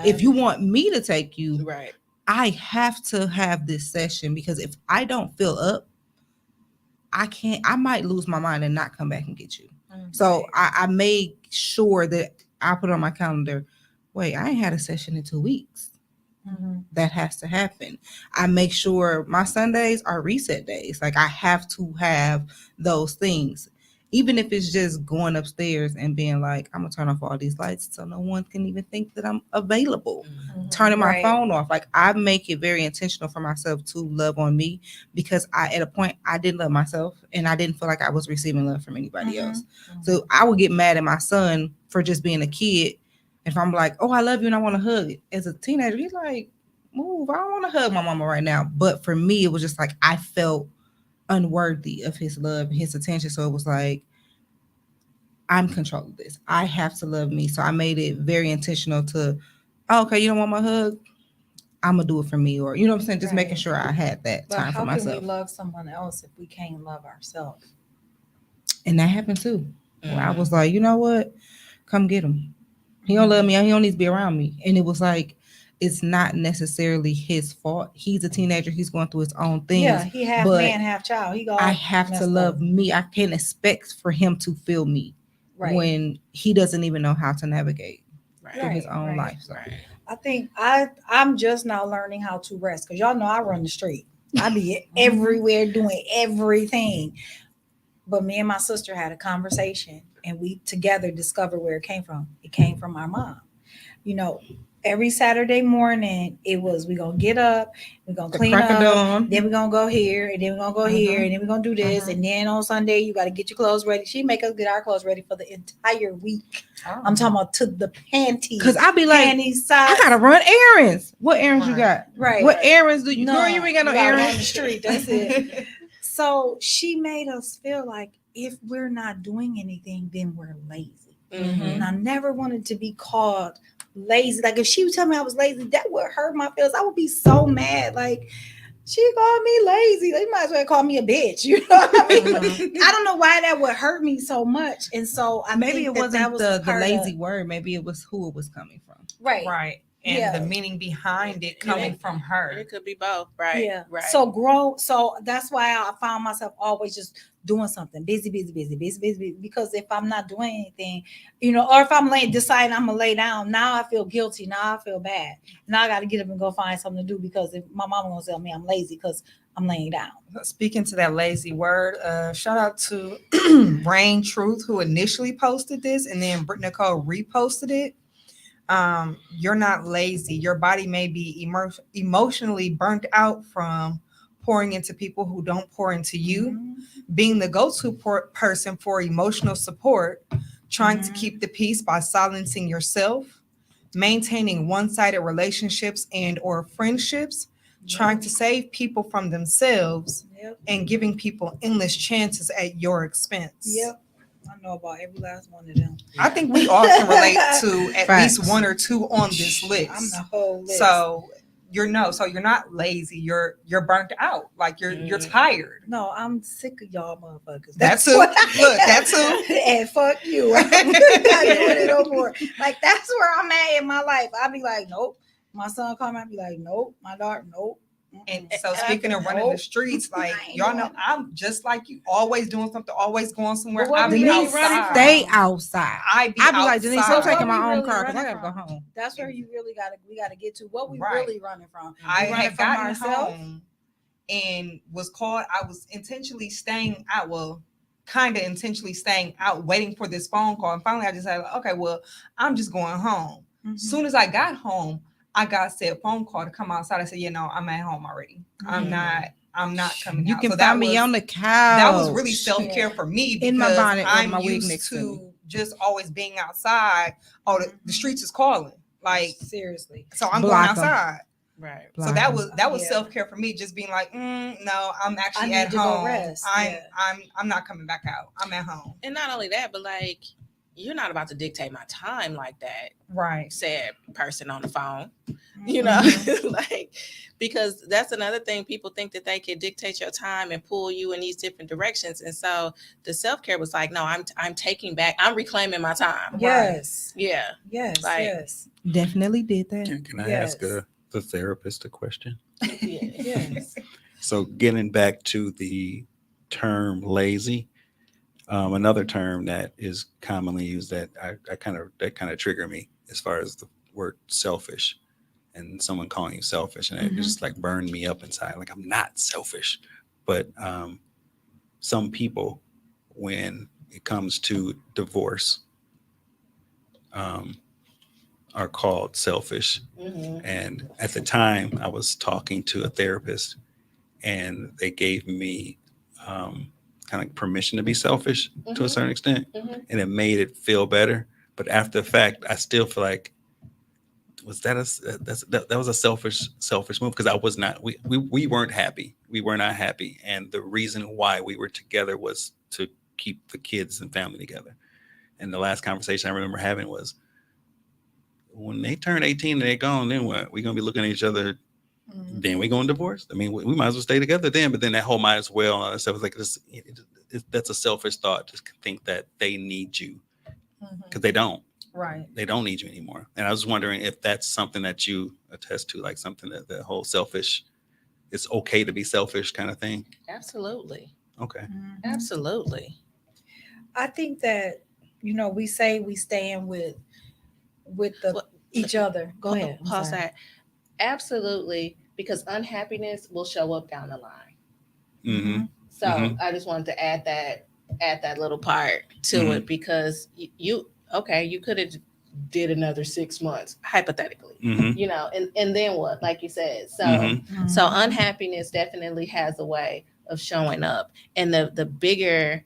if you want me to take you, right, I have to have this session, because if I don't fill up, I might lose my mind and not come back and get you. So I made sure that I put on my calendar, wait, I ain't had a session in 2 weeks. That has to happen. I make sure my Sundays are reset days. Like I have to have those things. Even if it's just going upstairs and being like, I'm gonna turn off all these lights so no one can even think that I'm available. Turning my phone off. Like I make it very intentional for myself to love on me, because at a point I didn't love myself and I didn't feel like I was receiving love from anybody else. So I would get mad at my son for just being a kid. If I'm like, oh, I love you and I want to hug. As a teenager, he's like, move. I don't want to hug my mama right now. But for me, it was just like I felt unworthy of his love, his attention. So it was like, I'm controlling this. I have to love me. So I made it very intentional to, okay, you don't want my hug? I'm going to do it for me. Or, you know what I'm saying? Just making sure I had that time for myself. How can we love someone else if we can't love ourselves? And that happened too. Where I was like, you know what? Come get him. He don't love me. He don't need to be around me. And it was like, it's not necessarily his fault. He's a teenager. He's going through his own things. Yeah, he half man, half child. I have to love me. I can't expect for him to feel me when he doesn't even know how to navigate through his own life. So. I think I'm just now learning how to rest, because y'all know I run the street. I be everywhere doing everything. But me and my sister had a conversation, and we together discovered where it came from. It came from our mom. You know, every Saturday morning, it was, we're going to get up, we're going to clean up, then we're going to go here, and then we're going to go here, and then we're going to do this. And then on Sunday, you got to get your clothes ready. She make us get our clothes ready for the entire week. I'm talking about to the panties. Because I be like, panties, I got to run errands. What errands you got? What errands do you? Girl, you ain't got no errands. On the street, that's it. So she made us feel like if we're not doing anything, then we're lazy. And I never wanted to be called lazy. Like if she would tell me I was lazy, that would hurt my feelings. I would be so mad. Like, she called me lazy. They might as well call me a bitch. You know what I mean? I don't know why that would hurt me so much. And so maybe it wasn't the lazy word. Maybe it was who it was coming from. Right. and Yeah. the meaning behind it coming from her. It could be both, right? Yeah. Right. So that's why I found myself always just doing something, busy, because if I'm not doing anything, or if I'm deciding I'm gonna lay down, now I feel guilty. Now I feel bad. Now I got to get up and go find something to do, because if my mama gonna tell me I'm lazy because I'm laying down. Speaking to that lazy word, shout out to Rain Truth, who initially posted this, and then Britt Nicole reposted it. You're not lazy. Your body may be emotionally burnt out from pouring into people who don't pour into you, being the go-to person for emotional support, trying to keep the peace by silencing yourself, maintaining one-sided relationships and or friendships, trying to save people from themselves, and giving people endless chances at your expense. Yep. I know about every last one of them. I think we all can relate to at Facts. least one or two on this list. I'm the whole list. So you're not lazy. You're burnt out. Like you're tired. No, I'm sick of y'all motherfuckers. That's who. what I Look, am. that's who. And fuck you. I'm not doing it no more. Like, that's where I'm at in my life. I'll be like, nope. My son come, I'll be like, nope. My daughter, nope. And so speaking of running the streets, like y'all know, I'm just like you, always doing something, always going somewhere. But what I we be really outside. running from? Stay outside. I be like, Denise, I'm outside. taking my What we own really car because I running gotta go from? home. That's where you really we gotta get to what we Right. really running from. I We running had from gotten ourselves. home and was called. I was intentionally staying out. Well, kind of intentionally staying out, waiting for this phone call. And finally, I just said, okay, well, I'm just going home. Mhm. Soon as I got home, I got said phone call to come outside. I said, I'm at home already. I'm not coming You out. can So that find me was- on the couch. That was really self-care for me because In my bonnet with I'm my wig used next to me. to just always being outside. Oh, the streets is calling. Like, seriously. so I'm Block 'em. going outside. right. So that was Yeah. self-care for me, just being like, no, I'm actually I at need to go home. rest. I'm not coming back out. I'm at home. And not only that, but like, you're not about to dictate my time like that, Right. said person on the phone. Mhm. Like, because that's another thing. People think that they can dictate your time and pull you in these different directions. And so the self-care was like, no, I'm taking back, I'm reclaiming my time. Yes. Yeah. Yes. Like- yes. Definitely did that. Can I Yes. ask the therapist a question? Yeah. Yes. So getting back to the term lazy, another term that is commonly used that kind of trigger me as far as the word selfish, and someone calling you selfish, and it just like burned me up inside. Like, I'm not selfish, but some people, when it comes to divorce, are called selfish. Mhm. And at the time, I was talking to a therapist, and they gave me kind of permission to be selfish to a certain extent, and it made it feel better. But after the fact, I still feel like, was that that was a selfish move, because I was not. We weren't happy. We were not happy, and the reason why we were together was to keep the kids and family together. And the last conversation I remember having was, when they turn 18 and they're gone, then what? We're gonna be looking at each other. Then we going to divorce? I mean, we might as well stay together then. But then that whole might as well and all that stuff was like, that's a selfish thought to think that they need you, because they don't. Right. They don't need you anymore. And I was wondering if that's something that you attest to, like something that the whole selfish, it's okay to be selfish kind of thing. Absolutely. Okay. Absolutely. I think that we say we stand with each other. Go ahead. I'm Pause sorry. that. Absolutely, because unhappiness will show up down the line. Mm-hmm. So Mhm. I just wanted to add that little part to it, because you could have did another 6 months hypothetically, Mm-hmm. and then what, like you said. So Mhm. so unhappiness definitely has a way of showing up, and the bigger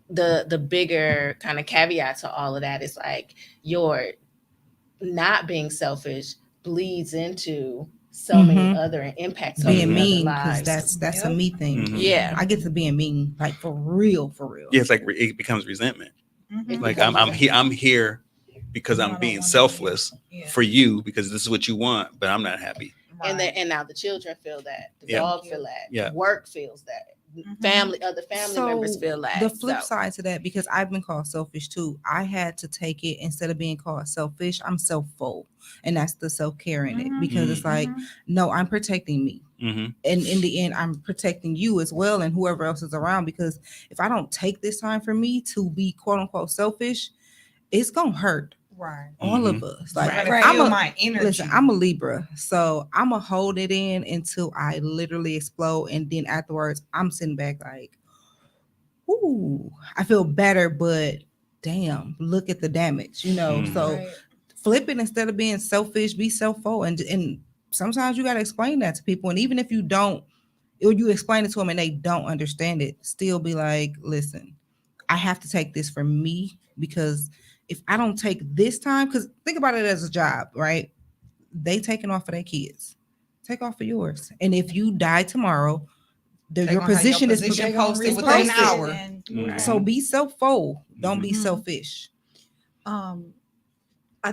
the bigger kind of caveat to all of that is like, your not being selfish bleeds into so many other and impacts so Being many mean, other because lives. that's a me thing. Mhm. Yeah. I get to being mean, like for real. Yeah, it's like it becomes resentment. It Like, becomes I'm here because No, I I'm don't being want to selfless Yeah. for you, because this is what you want, but I'm not happy. And now the children feel that, the Yeah. dog feel that, Yeah. work feels that, other family members feel like. The flip side to that, because I've been called selfish too, I had to take it, instead of being called selfish, I'm self-full. And that's the self-care in it, because it's like, no, I'm protecting me. And in the end, I'm protecting you as well and whoever else is around, because if I don't take this time for me to be quote unquote selfish, it's gonna hurt. Right. All of us. Like, my energy. Listen, I'm a Libra, so I'm gonna hold it in until I literally explode, and then afterwards, I'm sitting back like, ooh, I feel better, but damn, look at the damage, you know. So flip it, instead of being selfish, be self-full, and sometimes you gotta explain that to people, and even if you don't, or you explain it to them and they don't understand it, still be like, listen, I have to take this for me, because if I don't take this time, because think about it as a job, right? They taking off for their kids. Take off for yours. And if you die tomorrow, your position is posted within an hour. So be self-full. Don't be selfish. I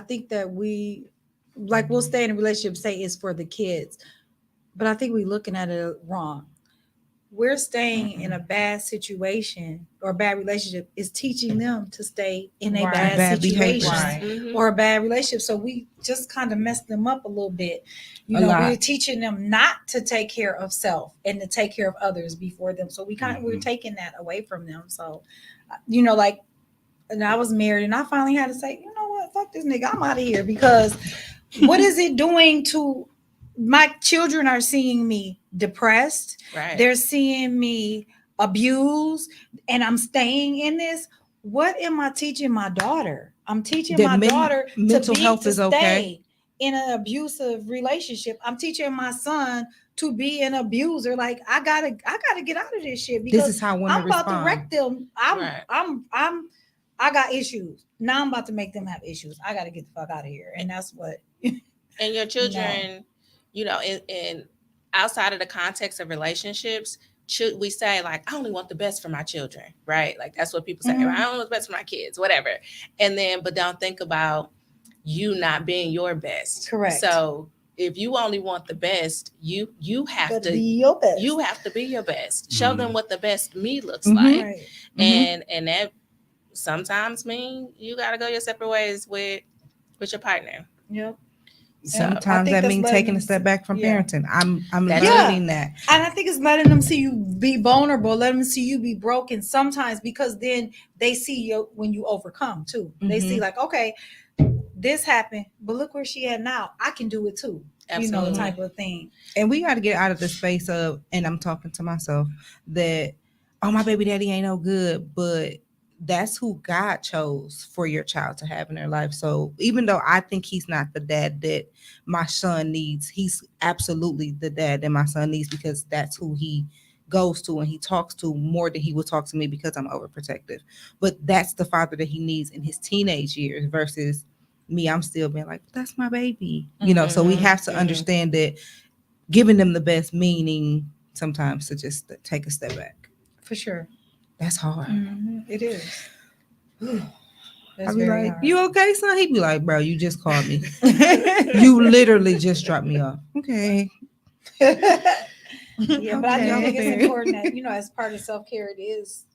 think that we'll stay in a relationship, say it's for the kids, but I think we're looking at it wrong. We're staying in a bad situation or a bad relationship is teaching them to stay in a bad situation or a bad relationship. So we just kind of messed them up a little bit. We're teaching them not to take care of self and to take care of others before them. So we're taking that away from them. So, like, and I was married and I finally had to say, you know what, fuck this nigga, I'm out of here, because what is it doing to my children? Are seeing me depressed. Right. They're seeing me abused, and I'm staying in this. What am I teaching my daughter? I'm teaching my daughter mental health to is stay okay in an abusive relationship. I'm teaching my son to be an abuser. Like, I gotta get out of this shit, because this is how women I'm about respond. to wreck them. I got issues. Now I'm about to make them have issues. I got to get the fuck out of here. And that's what. And your children, in outside of the context of relationships, should we say, like, I only want the best for my children, right? Like, that's what people say. Right? I only want the best for my kids, whatever. And then, but don't think about you not being your best. Correct. So if you only want the best, you have to be your best. You have to be your best. Show them what the best me looks like. Right. And that sometimes mean you got to go your separate ways with your partner. Yep. Sometimes that means taking a step back from parenting. I'm learning that. And I think it's letting them see you be vulnerable, let them see you be broken sometimes, because then they see you when you overcome too. They see, like, okay, this happened, but look where she at now. I can do it too. Absolutely. Type of thing. And we got to get out of the space of, and I'm talking to myself, that, oh, my baby daddy ain't no good, but that's who God chose for your child to have in their life. So even though I think he's not the dad that my son needs, he's absolutely the dad that my son needs, because that's who he goes to and he talks to more than he will talk to me, because I'm overprotective. But that's the father that he needs in his teenage years, versus me. I'm still being like, that's my baby, so we have to understand that giving them the best, meaning sometimes to just take a step back. For sure. That's hard. It is. I'll be like, hard. You okay, son? He'd be like, bro, you just called me. You literally just dropped me off. Okay. But I do think it's important that, as part of self-care, it is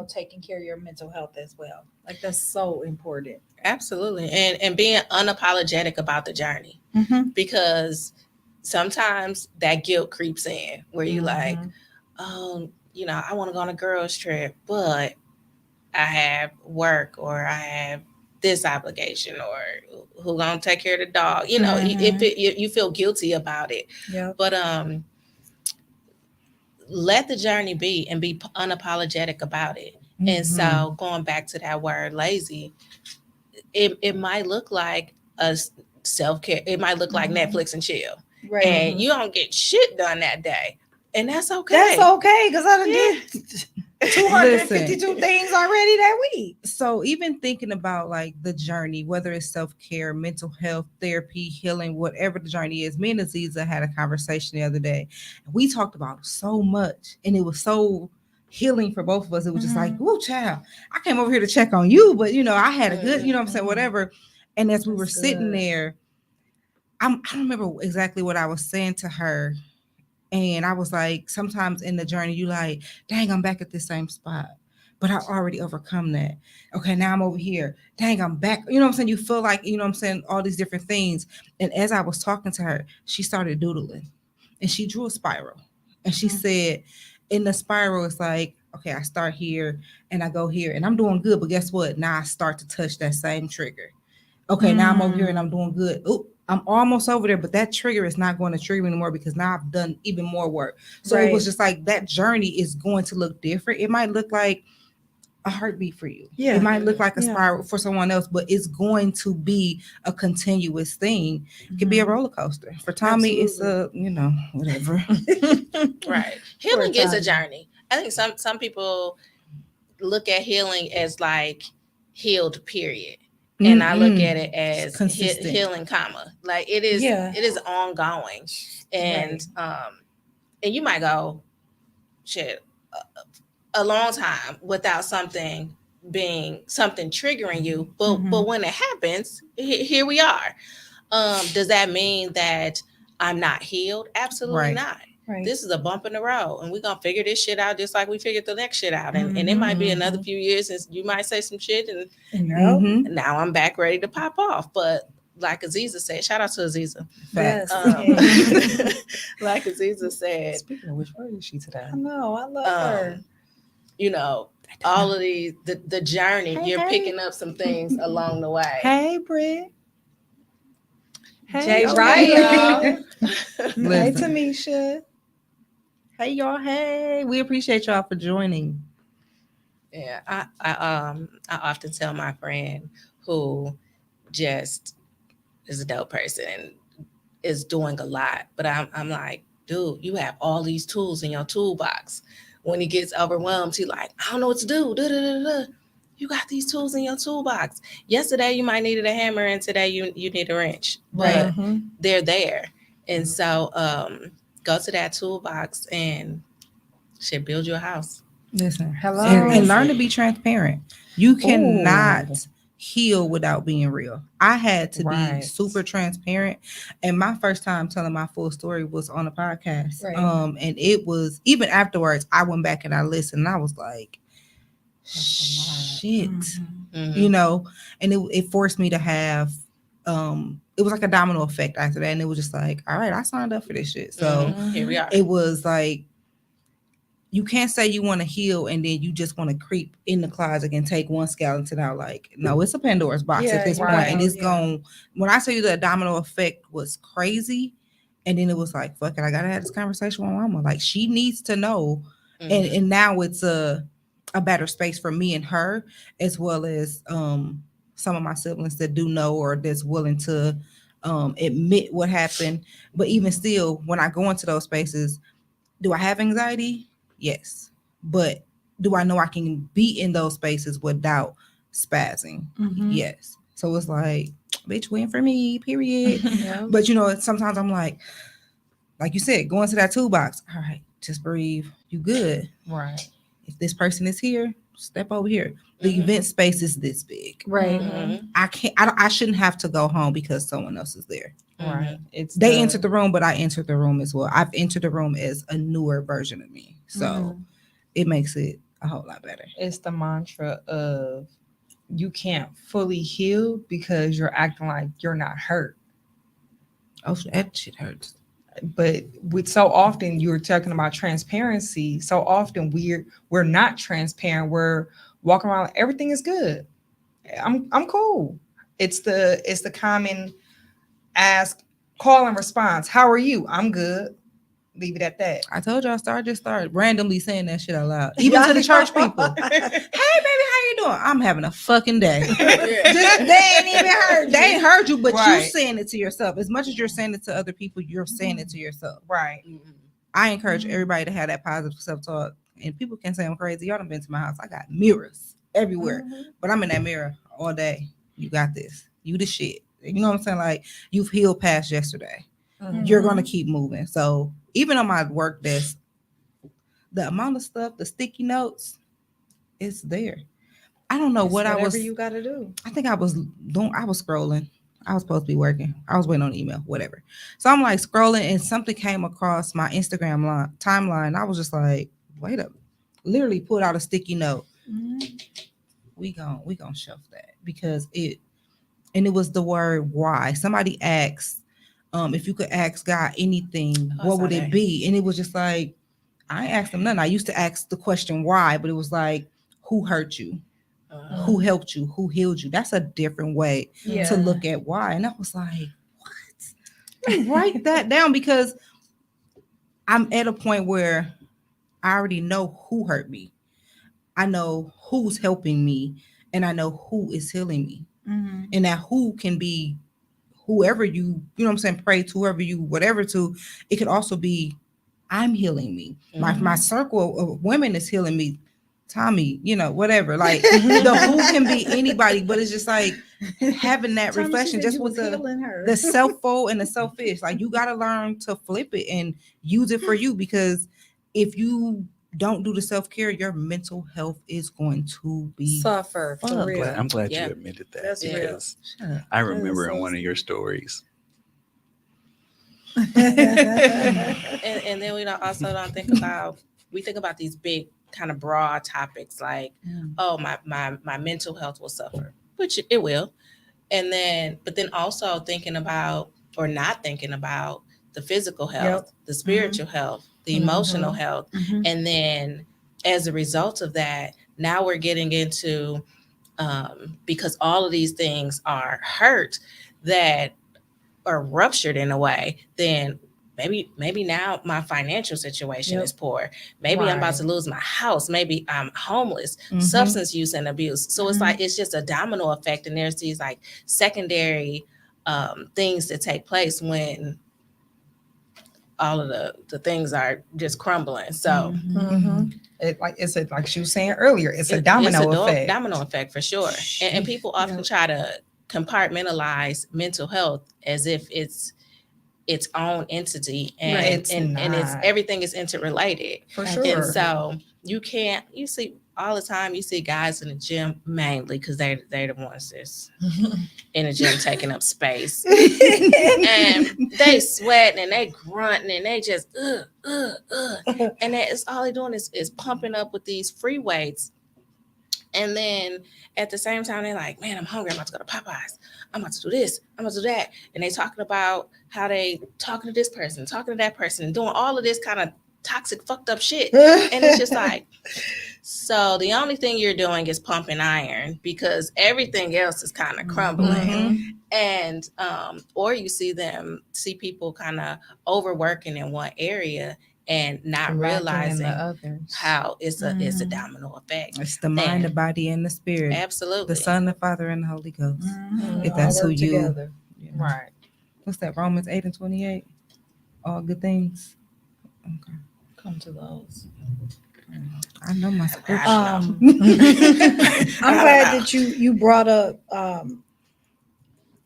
taking care of your mental health as well. Like, that's so important. Absolutely. And being unapologetic about the journey, because sometimes that guilt creeps in where you like, I want to go on a girls trip, but I have work, or I have this obligation, or who gonna take care of the dog? If you feel guilty about it. Yeah. But let the journey be and be unapologetic about it. And so going back to that word lazy, it might look like a self-care. It might look like Netflix and chill. Right. And you don't get shit done that day. And that's okay. That's okay, because I done did 252 things already that week. So even thinking about like the journey, whether it's self-care, mental health, therapy, healing, whatever the journey is, me and Aziza had a conversation the other day. We talked about so much, and it was so healing for both of us. It was just like, whoa, child, I came over here to check on you, but I had a good, what I'm saying, whatever. And as we were sitting there, I don't remember exactly what I was saying to her. And I was like, sometimes in the journey, you like, dang, I'm back at this same spot. But I already overcome that. Okay, now I'm over here. Dang, I'm back. You know what I'm saying? You feel like, you know what I'm saying, all these different things. And as I was talking to her, she started doodling. And she drew a spiral. And she said, in the spiral, it's like, okay, I start here and I go here. And I'm doing good. But guess what? Now I start to touch that same trigger. Okay, now I'm over here and I'm doing good. Oop, I'm almost over there, but that trigger is not going to trigger anymore because now I've done even more work. So it was just like that journey is going to look different. It might look like a heartbeat for you. Yeah. It might look like a spiral for someone else, but it's going to be a continuous thing. It could be a roller coaster. For Tommy, it's a, you know, whatever. Right. Healing is a journey. I think some people look at healing as like healed, period. And I look at it as consistent. healing, comma. Like it is ongoing. And and you might go, shit, a long time without something triggering you. But when it happens, here we are. Does that mean that I'm not healed? Absolutely not. Right. This is a bump in the road, and we're gonna figure this shit out just like we figured the next shit out. And it might be another few years, and you might say some shit, and now I'm back ready to pop off. But like Aziza said, shout out to Aziza. Yes. Like Aziza said. Speaking of which, where is she today? I know, I love her. You know, all of the journey, you're picking up some things along the way. Hey, Britt. Hey, Jay Ryan. Hey, Tamisha. Hey, y'all. Hey, we appreciate y'all for joining. Yeah, I often tell my friend who just is a dope person and is doing a lot, but I'm like, dude, you have all these tools in your toolbox. When he gets overwhelmed, he like, I don't know what to do. You got these tools in your toolbox. Yesterday you might needed a hammer, and today you need a wrench, but they're there. And so go to that toolbox and should build your house. Listen, hello, and learn to be transparent. You cannot heal without being real. I had to be super transparent, and my first time telling my full story was on a podcast. And it was, even afterwards, I went back and I listened, and I was like, shit, you know, and it forced me to have it was like a domino effect after that, and it was just like, all right, I signed up for this shit. So here we are. It was like, you can't say you want to heal and then you just want to creep in the closet and take one skeleton out. Like, no, it's a Pandora's box at this point. And it's going, when I tell you the domino effect was crazy, and then it was like, fuck it, I gotta have this conversation with my mama. Like, she needs to know. And now it's a better space for me and her, as well as some of my siblings that do know or that's willing to admit what happened. But even still, when I go into those spaces, do I have anxiety? Yes. But do I know I can be in those spaces without spazzing? Yes. So it's like, bitch, win for me, period. But you know, sometimes I'm like you said, go into that toolbox. All right, just breathe. You good. Right. If this person is here, step over here. The event space is this big. Right. I shouldn't have to go home because someone else is there. Right. They entered the room, but I entered the room as well. I've entered the room as a newer version of me. So it makes it a whole lot better. It's the mantra of you can't fully heal because you're acting like you're not hurt. Oh, that shit hurts. But with so often you're talking about transparency. So often we're not transparent. We're walking around like everything is good. I'm cool. It's the common ask, call and response. How are you? I'm good. Leave it at that. I told y'all, just start randomly saying that shit out loud, even to the church people. Hey, baby, how you doing? I'm having a fucking day. They ain't even heard. They ain't heard you, but you saying it to yourself. As much as you're saying it to other people, you're saying it to yourself. Right. I encourage everybody to have that positive self-talk. And people can say I'm crazy. Y'all done been to my house. I got mirrors everywhere, but I'm in that mirror all day. You got this. You the shit. You know what I'm saying? Like, you've healed past yesterday. You're gonna keep moving. So even on my work desk, the amount of stuff, the sticky notes, it's there. I don't know what I was. You got to do. I think I was scrolling, I was supposed to be working. I was waiting on the email, whatever. So I'm like scrolling and something came across my Instagram timeline. I was just like, wait up. Literally pulled out a sticky note. We gonna shelf that because it was the word why. Somebody asked if you could ask God anything, I what saw would that. it be? And it was just like, I ain't asked them nothing. I used to ask the question why, but it was like, who hurt you? Who helped you? Who healed you? That's a different way Yeah. to look at why. And I was like, what? Let me write that down because I'm at a point where I already know who hurt me. I know who's helping me, and I know who is healing me. Mhm. And that who can be whoever you know what I'm saying, pray to, whoever you, whatever to. It could also be, I'm healing me. My circle of women is healing me. Tommy, you know, whatever. Like the who can be anybody, but it's just like having that Tommy, she reflection said just you with was healing her. the self-ful and the selfish. Like you gotta learn to flip it and use it for you, because if you don't do the self-care, your mental health is going to be Suffer for fucked. real. I'm glad Yeah. you admitted that That's real. because Shut up. I remember so in one of your stories. And then we don't think about, we think about these big kind of broad topics like, oh, my mental health will suffer, which it will. And then, but then also thinking about or not thinking about the physical health, the spiritual health, the emotional health. Mhm. And then as a result of that, now we're getting into, because all of these things are hurt that are ruptured in a way, then maybe now my financial situation is poor. Maybe I'm about to lose my house. Maybe I'm homeless, substance use and abuse. So it's like, it's just a domino effect. And there's these like secondary things that take place when all of the things are just crumbling. So It's like she was saying earlier, it's a domino effect. Domino effect for sure. And people often try to compartmentalize mental health as if it's its own entity, and it's everything is interrelated For sure. And so you see all the time, you see guys in the gym mainly because they're the ones that's in the gym taking up space and they sweating and they grunting and they just and it's all they doing is pumping up with these free weights. And then at the same time, they're like, man, I'm hungry. I'm about to go to Popeyes. I'm about to do this. I'm about to do that. And they talking about how they talking to this person, talking to that person, and doing all of this kind of toxic, fucked up shit. And it's just like, so the only thing you're doing is pumping iron because everything else is kind of crumbling. And or you see people kind of overworking in one area and not realizing how it's a domino effect. It's the mind, the body, and the spirit. Absolutely. The Son, the Father, and the Holy Ghost. If that's who you together. You know. Right. What's that? Romans 8:28. All good things. Okay. Come to those. I know my scripture. I'm glad that you brought up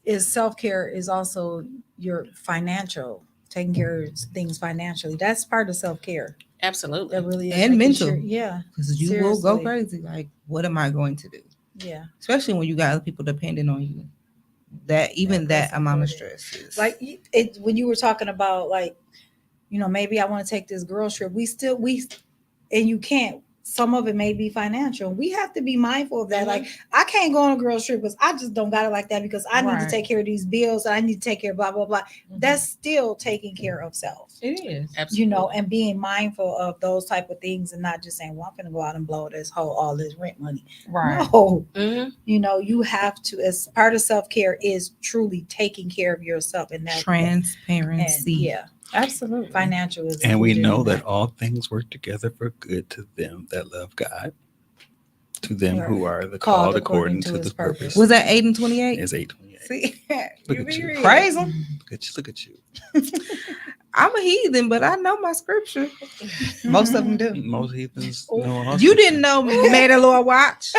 is self-care is also your financial, taking care of things financially. That's part of self-care. Absolutely. That really is. And mental. Sure, yeah. Because you will go crazy. Like, what am I going to do? Yeah. Especially when you got other people depending on you. That amount of stress is like it when you were talking about like, you know, maybe I want to take this girl trip. And you can't. Some of it may be financial. We have to be mindful of that. Mm-hmm. Like, I can't go on a girl's trip because I just don't got it like that because I need to take care of these bills. I need to take care of blah, blah, blah. That's still taking care of self. It is. Absolutely. You know, and being mindful of those type of things and not just saying, well, I'm going to go out and blow all this rent money. Right. No. You know, you have to, as part of self-care is truly taking care of yourself. And that transparency. Yeah. Absolutely. Financial is. And we know that all things work together for good to them that love God, to them who are the called according to His purpose. Was that 8:28? It's 8:28. See, Look at you. Praise Him. Look at you. I'm a heathen, but I know my scripture. Most of them do. Most heathens know all You scripture. didn't know, may the Lord watch.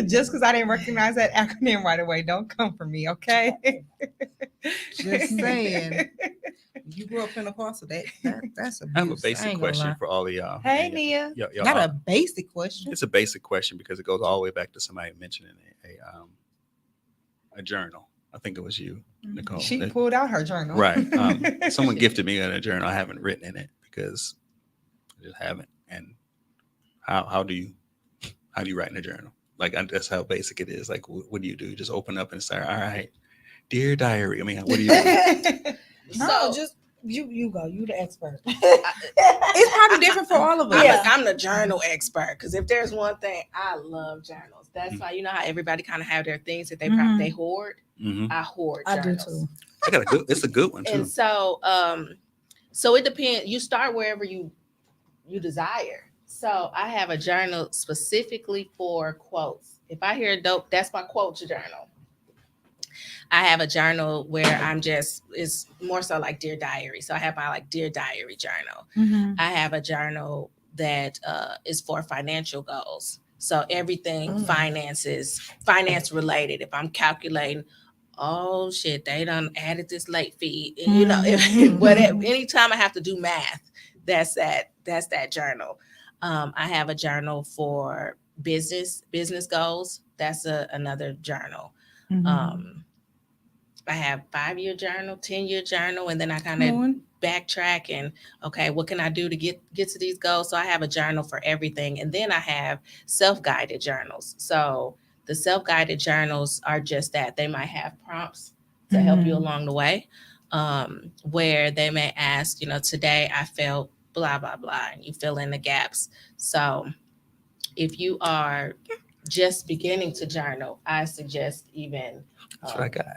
Just because I didn't recognize that acronym right away, don't come for me, okay? Just saying. You grew up Pentecostal. That's abuse. I have a basic question for all of y'all. Hey, And Nia. y'all Not a basic question. It's a basic question because it goes all the way back to somebody mentioning a journal. I think it was you, Nicole. She pulled out her journal. Right. Someone gifted me a journal. I haven't written in it because I just haven't. And how do you write in a journal? Like that's how basic it is. Like what do you do? You just open up and start. All right, dear diary. I mean, what do you do? No, just you go. You the expert. It's probably different for all of us. I'm the journal expert because if there's one thing, I love journals. That's why you know how everybody kind of have their things that they they hoard. Mm-hmm. I hoard. I do Journals. too. I got it's a good one too. And so it depends. You start wherever you desire. So I have a journal specifically for quotes. If I hear a dope, that's my quote journal. I have a journal where it's more so like Dear Diary. So I have my like Dear Diary journal. Mm-hmm. I have a journal that is for financial goals. So everything finance related. If I'm calculating, oh shit, they done added this late fee. And, you know, anytime I have to do math, that's that journal. I have a journal for business goals. That's another journal. I have 5-year journal, 10-year journal, and then I kind of backtrack and okay, what can I do to get to these goals? So I have a journal for everything, and then I have self-guided journals. So the self-guided journals are just that. They might have prompts to help you along the way, where they may ask, you know, today I felt blah blah blah, and you fill in the gaps. So if you are just beginning to journal, I suggest even That's what I got.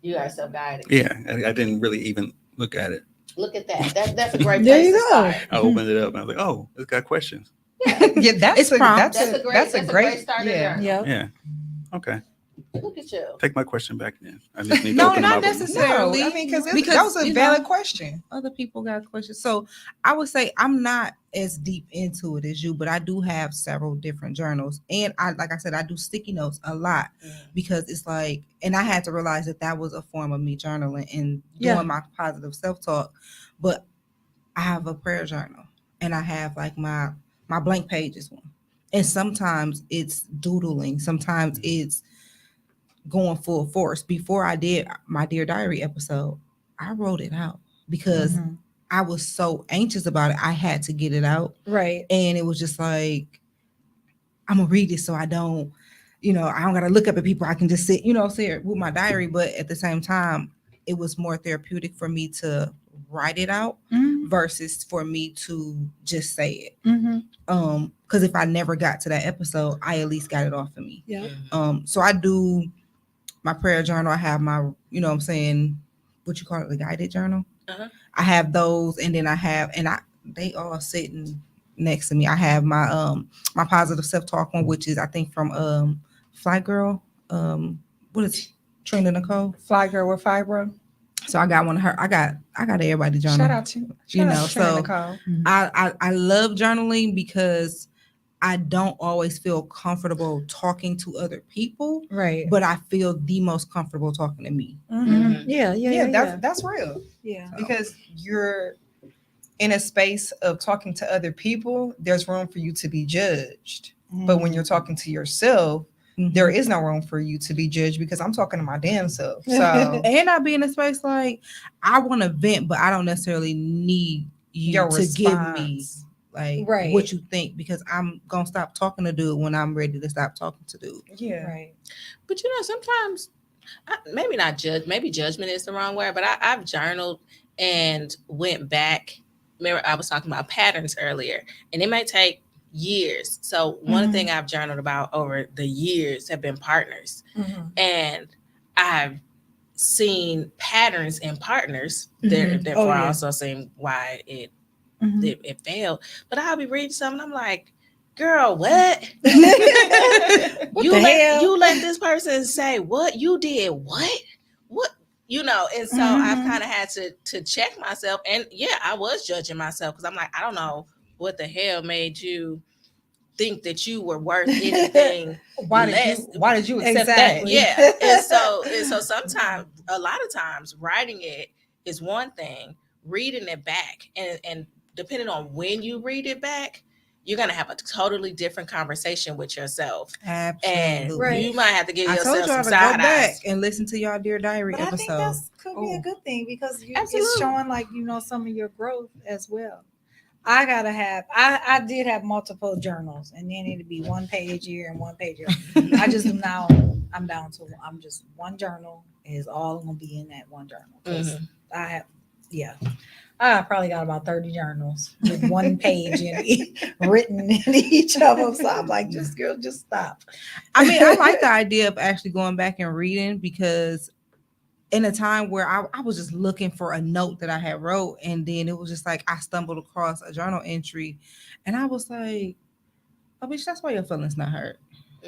you are self-guided. Yeah, I didn't really even look at it. Look at that. That's a great There place you to go. start. I opened it up and I was like, oh, it's got questions. Yeah, that's a great starter yeah. journal. Yeah. Yeah. Okay. Look at you. Take my question back then. I just need to No, open not them up. necessarily. No, I mean, because that was a you valid know, question. Other people got questions. So I would say I'm not as deep into it as you, but I do have several different journals. And like I said, I do sticky notes a lot because it's like, and I had to realize that was a form of me journaling and doing my positive self-talk. But I have a prayer journal and I have like my blank pages one. And sometimes it's doodling. Sometimes it's going full force. Before I did my Dear Diary episode, I wrote it out because I was so anxious about it. I had to get it out. Right. And it was just like, I'm going to read it so I don't got to look up at people. I can just sit with my diary. But at the same time, it was more therapeutic for me to write it out versus for me to just say it. Because if I never got to that episode, I at least got it off of me. Yeah. So I do my prayer journal. I have my, what you call it, the guided journal. I have those, and then they all sitting next to me. I have my my positive self-talk one, which is I think from Fly Girl. What is Trina Nicole? Fly Girl with Fibro. So I got one of her. I got everybody journal. Shout out to so Nicole. I love journaling because I don't always feel comfortable talking to other people, Right. but I feel the most comfortable talking to me. Yeah. That's real. Yeah. Because you're in a space of talking to other people, there's room for you to be judged. But when you're talking to yourself, there is no room for you to be judged because I'm talking to my damn self. So and I be in a space like I want to vent, but I don't necessarily need you your to give me like what you think because I'm gonna stop talking to dude when I'm ready to stop talking to dude. Yeah. Right. But sometimes maybe not maybe judgment is the wrong word, but I've journaled and went back. Remember, I was talking about patterns earlier, and it may take years. So one thing I've journaled about over the years have been partners, and I've seen patterns in partners. Therefore, I also seen why it failed. But I'll be reading something, I'm like, girl, what? You let this person say what you did? What? And so I've kind of had to check myself, and I was judging myself because I'm like, I don't know what the hell made you think that you were worth anything. Why did you accept that? Yeah. And so sometimes, a lot of times, writing it is one thing. reading it back and depending on when you read it back, you're going to have a totally different conversation with yourself. Absolutely. And you might have to give I yourself told y'all some to go side back eyes. and listen to y'all Dear Diary But I think episode. that could be a good thing because it's Absolutely. showing like, you know, some of your growth as well. I did have multiple journals, and then it'd be 1 page here and 1 page here. I just now I'm down to just one journal is all gonna be in that one journal. 'Cause I probably got about 30 journals with 1 page written in each of them. So I'm like, just stop. I mean, I like the idea of actually going back and reading because in a time where I was just looking for a note that I had wrote, and then it was just like I stumbled across a journal entry, and I was like, "Oh, bitch, that's why your feelings not hurt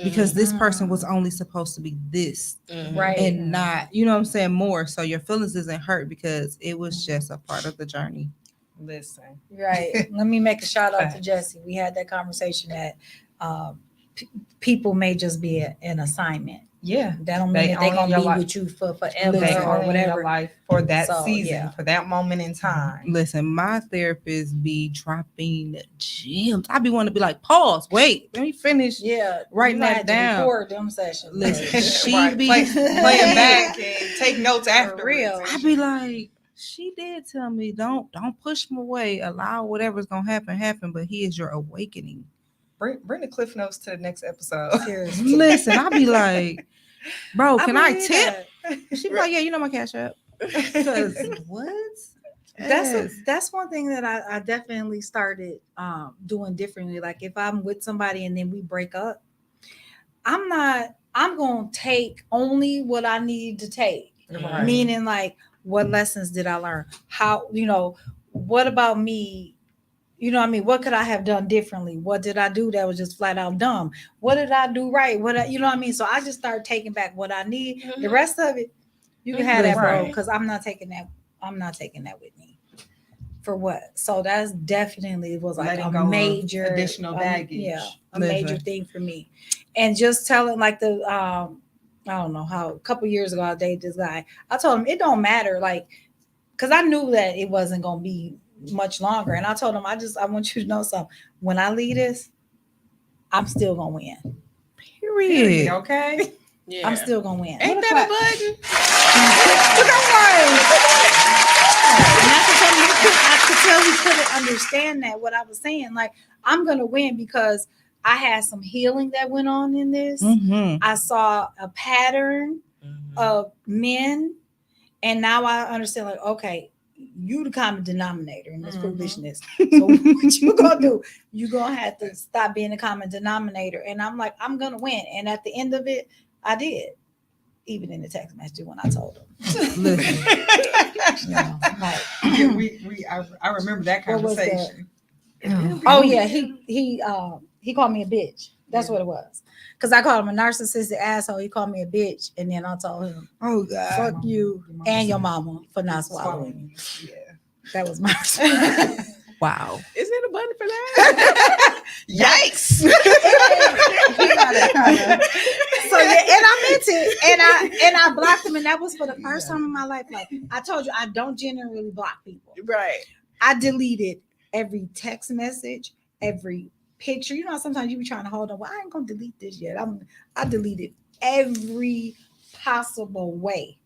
because this person was only supposed to be this, Right. and not, you know what I'm saying, more. So your feelings isn't hurt because it was just a part of the journey." Listen. Right. Let me make a shout out to Jesse. We had that conversation that people may just be an assignment. Yeah. That don't mean that they're gonna be with you for forever They or only in whatever. your life for that So, season, yeah. for that moment in time. Listen, my therapist be dropping gems. I be wanting to be like, pause, wait, let me finish. Yeah, writing you might that have to down. record them sessions. Listen, she Right. be play it back and take notes after. real. I be like, she did tell me, don't push him away. Allow whatever's gonna happen. But he is your awakening. Bring the cliff notes to the next episode. Seriously. Listen, I be like, bro, can I believe tip? that. She be like, yeah, you know my cash app. Because what? That's one thing that I definitely started doing differently. Like if I'm with somebody and then we break up, I'm gonna take only what I need to take. Right. Meaning like, what lessons did I learn? How, what about me? You know what I mean? What could I have done differently? What did I do that was just flat out dumb? What did I do right? You know what I mean? So I just started taking back what I need. Mhm. The rest of it, you can have that, bro, Right. because I'm not taking that with me. For what? So that's definitely was like Letting a go of major additional baggage. A major thing for me. And just telling like I don't know how a couple years ago I dated this guy. I told him it don't matter, like, because I knew that it wasn't gonna be much longer. And I told him, I want you to know something. When I leave this, I'm still gonna win. Period. Okay. Yeah. I'm still gonna win. Ain't that a button? And that's what I could tell he couldn't understand that what I was saying. Like, I'm gonna win because I had some healing that went on in this. Mm-hmm. I saw a pattern of men, and now I understand, like, okay, you the common denominator in this foolishness. So what you gonna do? You gonna have to stop being the common denominator. And I'm like, I'm gonna win. And at the end of it, I did. Even in the text message when I told him. Listen. I remember that conversation. Oh yeah, he called me a bitch. That's what it was. Because I called him a narcissistic asshole. He called me a bitch, and then I told him, "Oh God, fuck you and your mama for not swallowing." Yeah, that was my. Wow. Is there a button for that? Yikes! So yeah, and I meant it, and I blocked him, and that was for the first time in my life. Like I told you, I don't generally block people. Right. I deleted every text message, every picture. You know, sometimes you be trying to hold on. Well, I ain't gonna delete this yet. I deleted every possible way,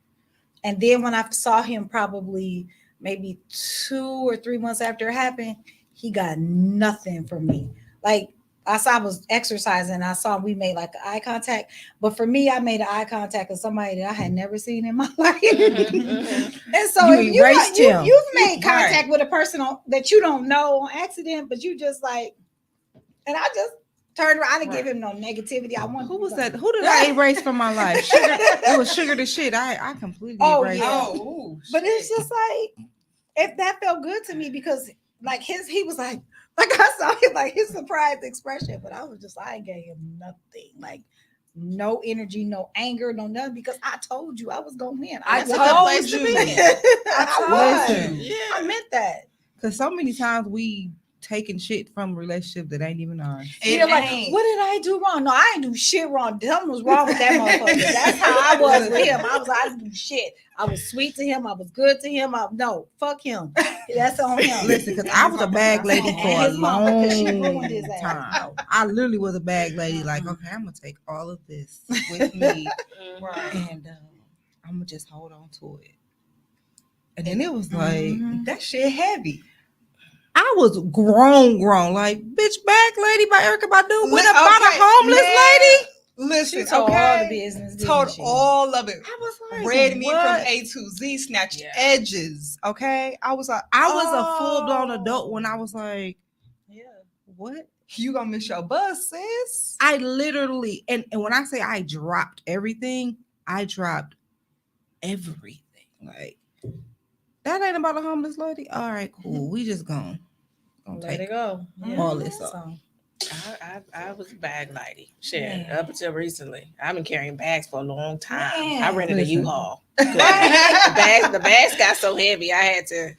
and then when I saw him, probably maybe 2 or 3 months after it happened, he got nothing from me. Like I was exercising, I saw we made like eye contact, but for me, I made an eye contact with somebody that I had never seen in my life. And so you if him. you've made contact with a person that you don't know on accident, but you just like, and I just turned around. I didn't give him no negativity. I want. Who was that? Who did I erase from my life? Sugar. It was Sugar the shit. I completely erased. Yeah. Oh, but it's just like, if that felt good to me, because like he was like I saw him, like his surprised expression, but I was just, I gave him nothing, like no energy, no anger, no nothing, because I told you I was gonna win. I told you. I meant that. Because so many times we taking shit from a relationship that ain't even ours. You're like, what did I do wrong? No, I ain't do shit wrong. Something was wrong with that motherfucker. That's how I was with him. I was like, I didn't do shit. I was sweet to him. I was good to him. No, fuck him. That's on him. Listen, because I was a bag lady for a His mama, 'cause she ruined long his ass. time. I literally was a bag lady. Like, okay, I'm gonna take all of this with me, and I'm gonna just hold on to it. And then it was like that shit heavy. I was grown, like, bitch, bag lady by Erykah Badu went up on a homeless lady. Listen, She told okay, all the business. told didn't she? all of it. I was like, Read me what? from A to Z, snatched edges. Okay, I was like, I was a full blown adult when I was like, Yeah. what? You gonna miss your bus, sis? I literally, and when I say I dropped everything, I dropped everything. Like, that ain't about a homeless lady. All right, cool. We just gonna Let take it go. all this So, off. I was a bag lady. Shit, Man. up until recently, I've been carrying bags for a long time. Man. I rented a Listen. U-Haul. the bags got so heavy, I had to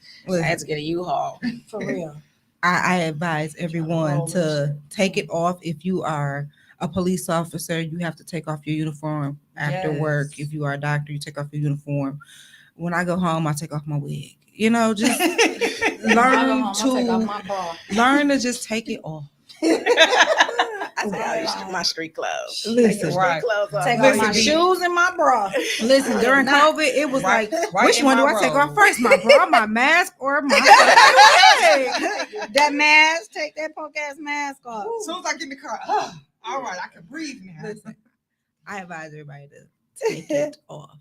get a U-Haul. for real. I advise everyone roll to take it off. If you are a police officer, you have to take off your uniform after work. Yes. If you are a doctor, you take off your uniform. When I go home, I take off my wig. You know, just learn to just take it off. I say my street clothes. Listen, Right. Street clothes off. Take Listen, off my shoes and my bra. Listen, during COVID, it was Right- like, right which in one do my I take robe. off first? My bra, my mask, or my wig? That mask, take that punk ass mask off. As soon as I get in the car, all right, I can breathe now. Listen, I advise everybody to take it off.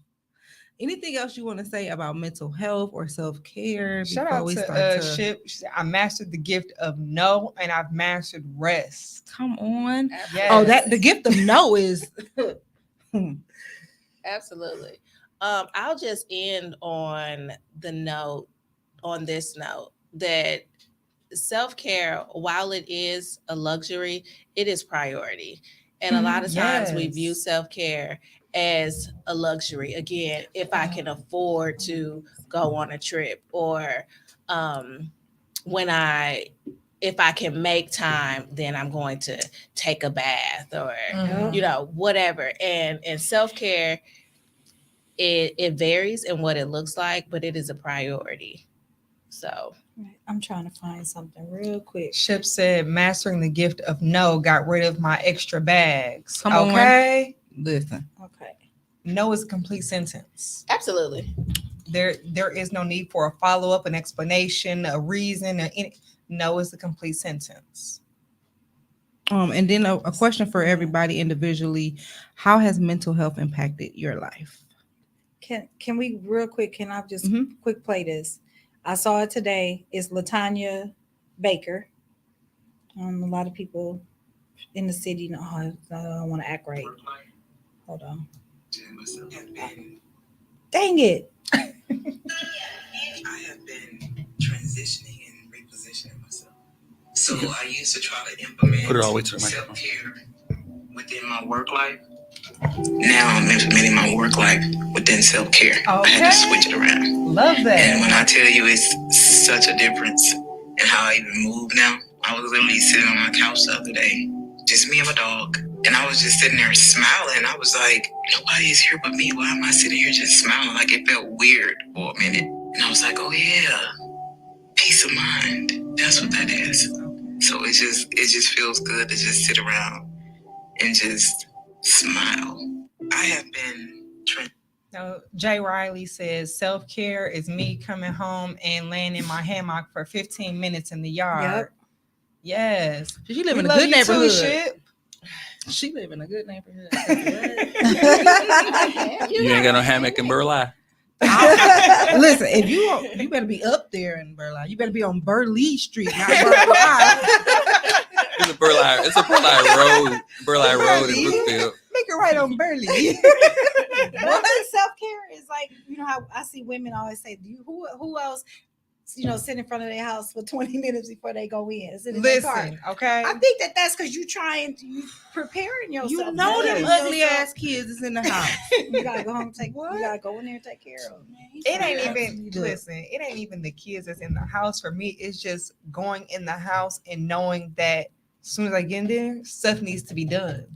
Anything else you want to say about mental health or self-care Shout before out we to start Ship. She said, I mastered the gift of no, and I've mastered rest. Come on. Yes. Oh, that the gift of no is Absolutely. I'll just end on this note that self-care, while it is a luxury, it is priority. And a lot of times we view self-care as a luxury. Again, if I can afford to go on a trip, or if I can make time, then I'm going to take a bath, or whatever. And self-care, it varies in what it looks like, but it is a priority. So I'm trying to find something real quick. Ship said, mastering the gift of no got rid of my extra bags. Come on. Okay. listen. Okay. No is a complete sentence. absolutely. There is no need for a follow-up, an explanation, a reason, no is a complete sentence. And then a question for everybody individually: how has mental health impacted your life? Can we real quick? Can I just quick play this? I saw it today. It's LaTanya Baker. A lot of people in the city know. I don't want to act right. Hold on. Dang it. I have been transitioning and repositioning myself. So I used to try to implement Put it all the way to the microphone. self-care within my work life. Now I'm implementing my work life within self-care. I had to switch it around. Love that. And when I tell you it's such a difference in how I even move now, I was literally sitting on my couch the other day, just me and my dog. And I was just sitting there smiling. I was like, nobody is here but me. Why am I sitting here just smiling? Like, it felt weird for a minute. And I was like, oh yeah, peace of mind. That's what that is. So it just feels good to just sit around and just smile. I have been Now, Jay Riley says self-care is me coming home and laying in my hammock for 15 minutes in the yard. Yep. Yes. She live We in a love good you too, neighborhood. Ship. She live in a good neighborhood. You ain't got no hammock in Burleigh. Listen, if you better be up there in Burleigh. You better be on Burleigh Street, not Burleigh. It's a Burleigh Road. Burleigh Road in Brookfield. Make it right on Burleigh. But self-care is like, you know how I see women always say, who else sit in front of their house for 20 minutes before they go in. Sit in their car. Listen, okay. I think that's because you preparing yourself. You know them Yes. ugly ass kids is in the house. You gotta go home and you gotta go in there and take care of them. It ain't even it ain't even the kids that's in the house for me. It's just going in the house and knowing that as soon as I get in there, stuff needs to be done.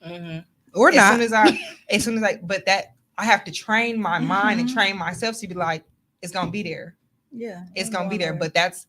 Mm-hmm. Or not. As soon as I, but that I have to train my mind and train myself to be like, it's gonna be there. Yeah. It's gonna be there. But that's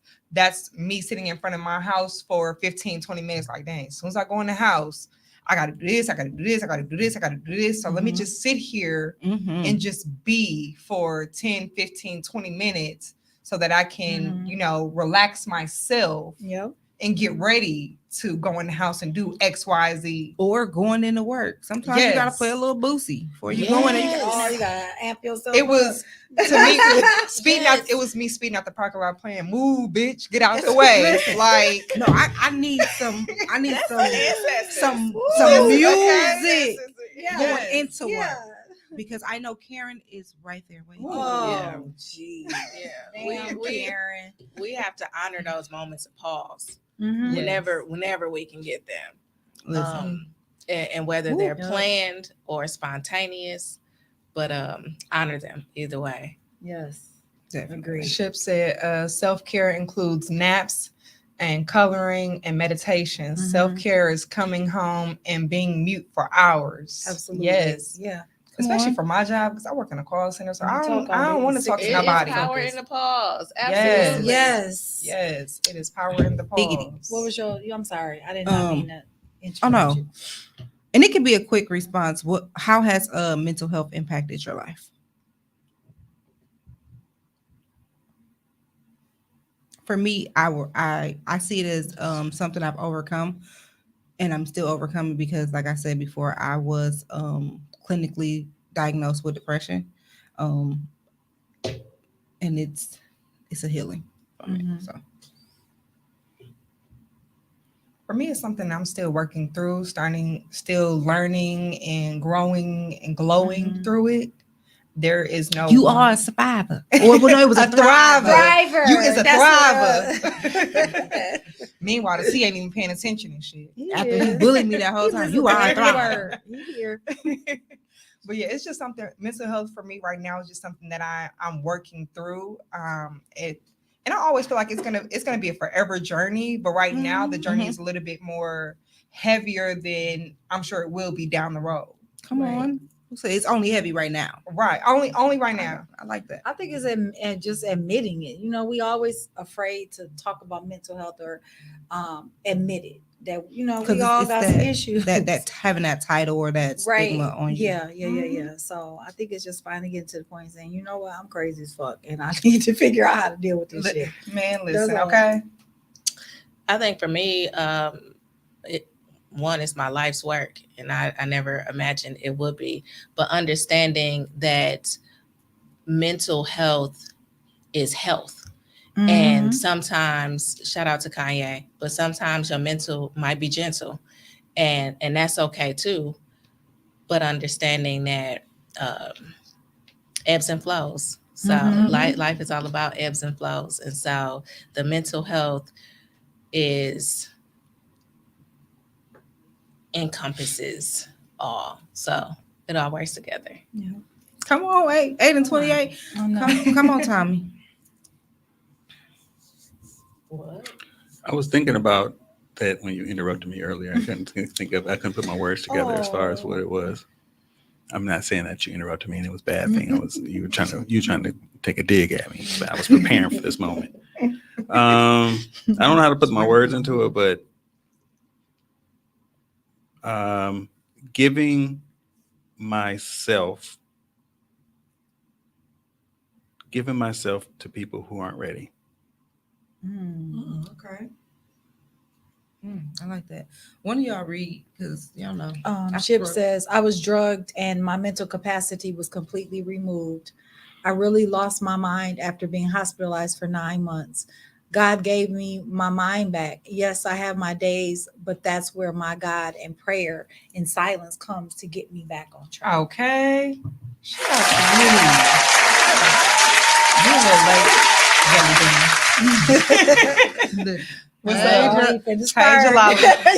me sitting in front of my house for 15, 20 minutes. Like, dang, as soon as I go in the house, I gotta do this, I gotta do this, I gotta do this, I gotta do this. So let me just sit here and just be for 10, 15, 20 minutes so that I can, relax myself. Yep. And get ready to go in the house and do X, Y, Z. Or going into work. Sometimes you gotta play a little boosie before you go in there. You gotta amp yourself. It was to me speeding out. It was me speeding out the parking lot playing "Move, bitch, get out the way." Like, no, I need some. I need some Listen, music okay? going into Yeah. work because I know Karen is right there waiting. Oh, gee. Yeah. Damn, Karen. We have to honor those moments of pause Mm-hmm. whenever we can get them. Listen. And whether they're planned or spontaneous, but honor them either way. Yes. Definitely. Ship said self-care includes naps and coloring and meditation. Self-care is coming home and being mute for hours. Absolutely. Yes. Yeah. Especially for my job, because I work in a call center, so I don't want to talk to It nobody. is power in the pause. Yes. Absolutely. Yes. Yes, it is power in the pause. What was I'm sorry. I did not mean to interrupt Oh no. you. And it can be a quick response. How has mental health impacted your life? For me, I see it as something I've overcome, and I'm still overcoming because, like I said before, I was clinically diagnosed with depression, and it's a healing for me. So. For me, it's something I'm still working through, still learning and growing and glowing through it. There is no. You are a survivor. Or no, it was a Thriver. You is a That's thriver. Meanwhile, the C ain't even paying attention and shit. After he bullied me that whole time, you are a thriver. Here. But yeah, it's just something. Mental health for me right now is just something that I'm working through. And I always feel like it's gonna be a forever journey. But right now, the journey is a little bit more heavier than I'm sure it will be down the road. Come on. So it's only heavy right now. Right. Only right now. I like that. I think it's just admitting it. We always afraid to talk about mental health or admit it. That we all got some issues. That having that title or that stigma on you. Yeah. So I think it's just finally getting to the point of saying, you know what, I'm crazy as fuck, and I need to figure out how to deal with this shit. Man, listen, okay. I think for me, one is my life's work, and I never imagined it would be. But understanding that mental health is health. And sometimes, shout out to Kanye, but sometimes your mental might be gentle, and that's okay too. But understanding that ebbs and flows. So life is all about ebbs and flows, and so the mental health encompasses all. So it all works together. Yeah. Come on, 8 and 28. Oh, no. Come on, Tommy. What? I was thinking about that when you interrupted me earlier. I couldn't put my words together as far as what it was. I'm not saying that you interrupted me and it was a bad thing. You were trying to take a dig at me. But I was preparing for this moment. I don't know how to put my words into it, but giving myself to people who aren't ready. Okay. I like that. One of y'all read, because y'all know. Chip says, I was drugged and my mental capacity was completely removed. I really lost my mind after being hospitalized for 9 months. God gave me my mind back. Yes, I have my days, but that's where my God and prayer and silence comes to get me back on track. Okay. Shout out to you. You're a little late, Jelly Bean. What's I that? ain't finna Change start. your lolly.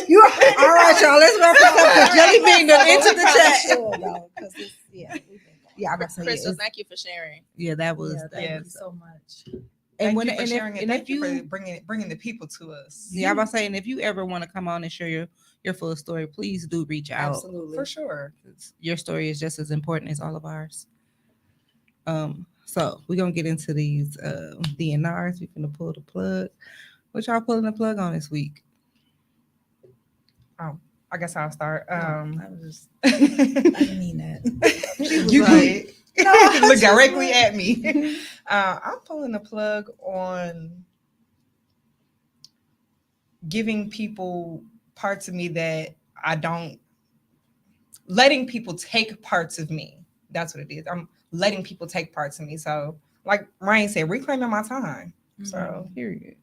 You right. All right, y'all. Let's wrap this up because Jelly Bean done entered the chat. Sure, though, 'cause it's, yeah, we've been going. Yeah, I'm about to say Crystal, it. thank you for sharing. Yeah, that was. Yeah, thank yeah. you so much. Thank when you for sharing it. and Thank if you for bringing the people to us. Yeah, I'm about to say, and if you ever want to come on and share your full story, please do reach out. Absolutely. For sure. Your story is just as important as all of ours. So we're gonna get into these D.N.Rs. We're gonna pull the plug. What y'all pulling the plug on this week? Oh, I guess I'll start. I didn't mean that. You like- did. Look directly at me. I'm pulling the plug on giving people parts of me that I don't, letting people take parts of me. That's what it is. I'm letting people take parts of me. So, like Wrain said, reclaiming my time. So, Period.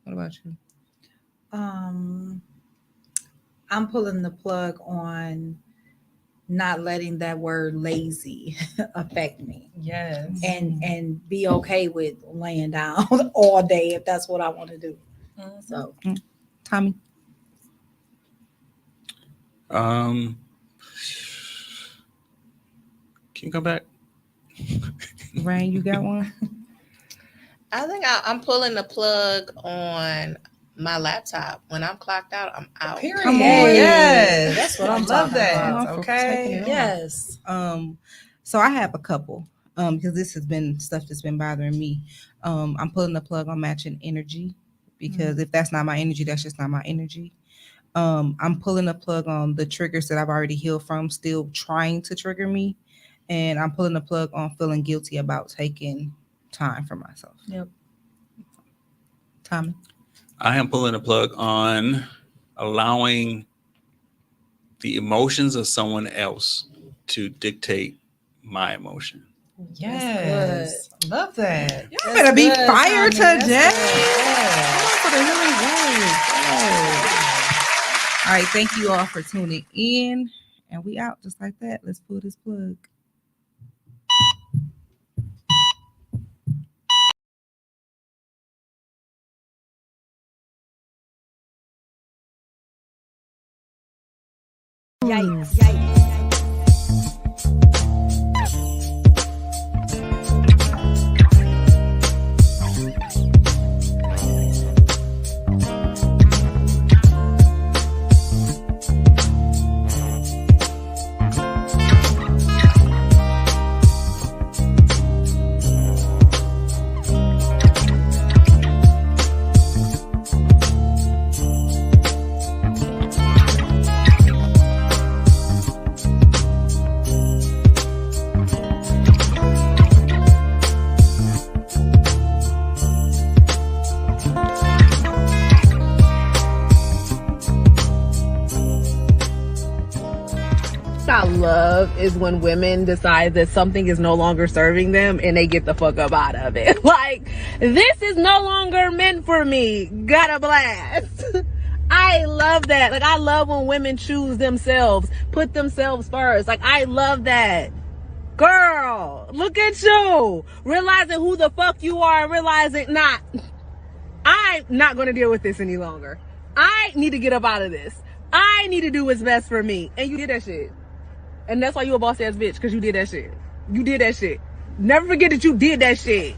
What about you? I'm pulling the plug on not letting that word lazy affect me, yes. and be okay with laying down all day if that's what I want to do. So Tommy. Can you come back? Wrain, you got one? I think I'm pulling the plug on my laptop. When I'm clocked out, I'm out. Period. Come on. Yes. That's what I'm love talking that. about. Come on for taking Okay. it on. yes, So I have a couple. Because this has been stuff that's been bothering me. I'm pulling the plug on matching energy because if that's not my energy, that's just not my energy. I'm pulling the plug on the triggers that I've already healed from, still trying to trigger me. And I'm pulling the plug on feeling guilty about taking time for myself. Yep. Tommy. I am pulling the plug on allowing the emotions of someone else to dictate my emotion. Yes. Love that. Y'all better be good, fired Tommy. That's today. good. Come on for the healing words. Yes. All right. Thank you all for tuning in. And we out just like that. Let's pull this plug. Yikes. I love is when women decide that something is no longer serving them and they get the fuck up out of it. Like, this is no longer meant for me. Got a blast. I love that. Like, I love when women choose themselves, put themselves first. Like, I love that. Girl, look at you. Realizing who the fuck you are and realizing, I'm not going to deal with this any longer. I need to get up out of this. I need to do what's best for me. And you did that shit. And that's why you a boss ass bitch, because you did that shit. You did that shit. Never forget that you did that shit.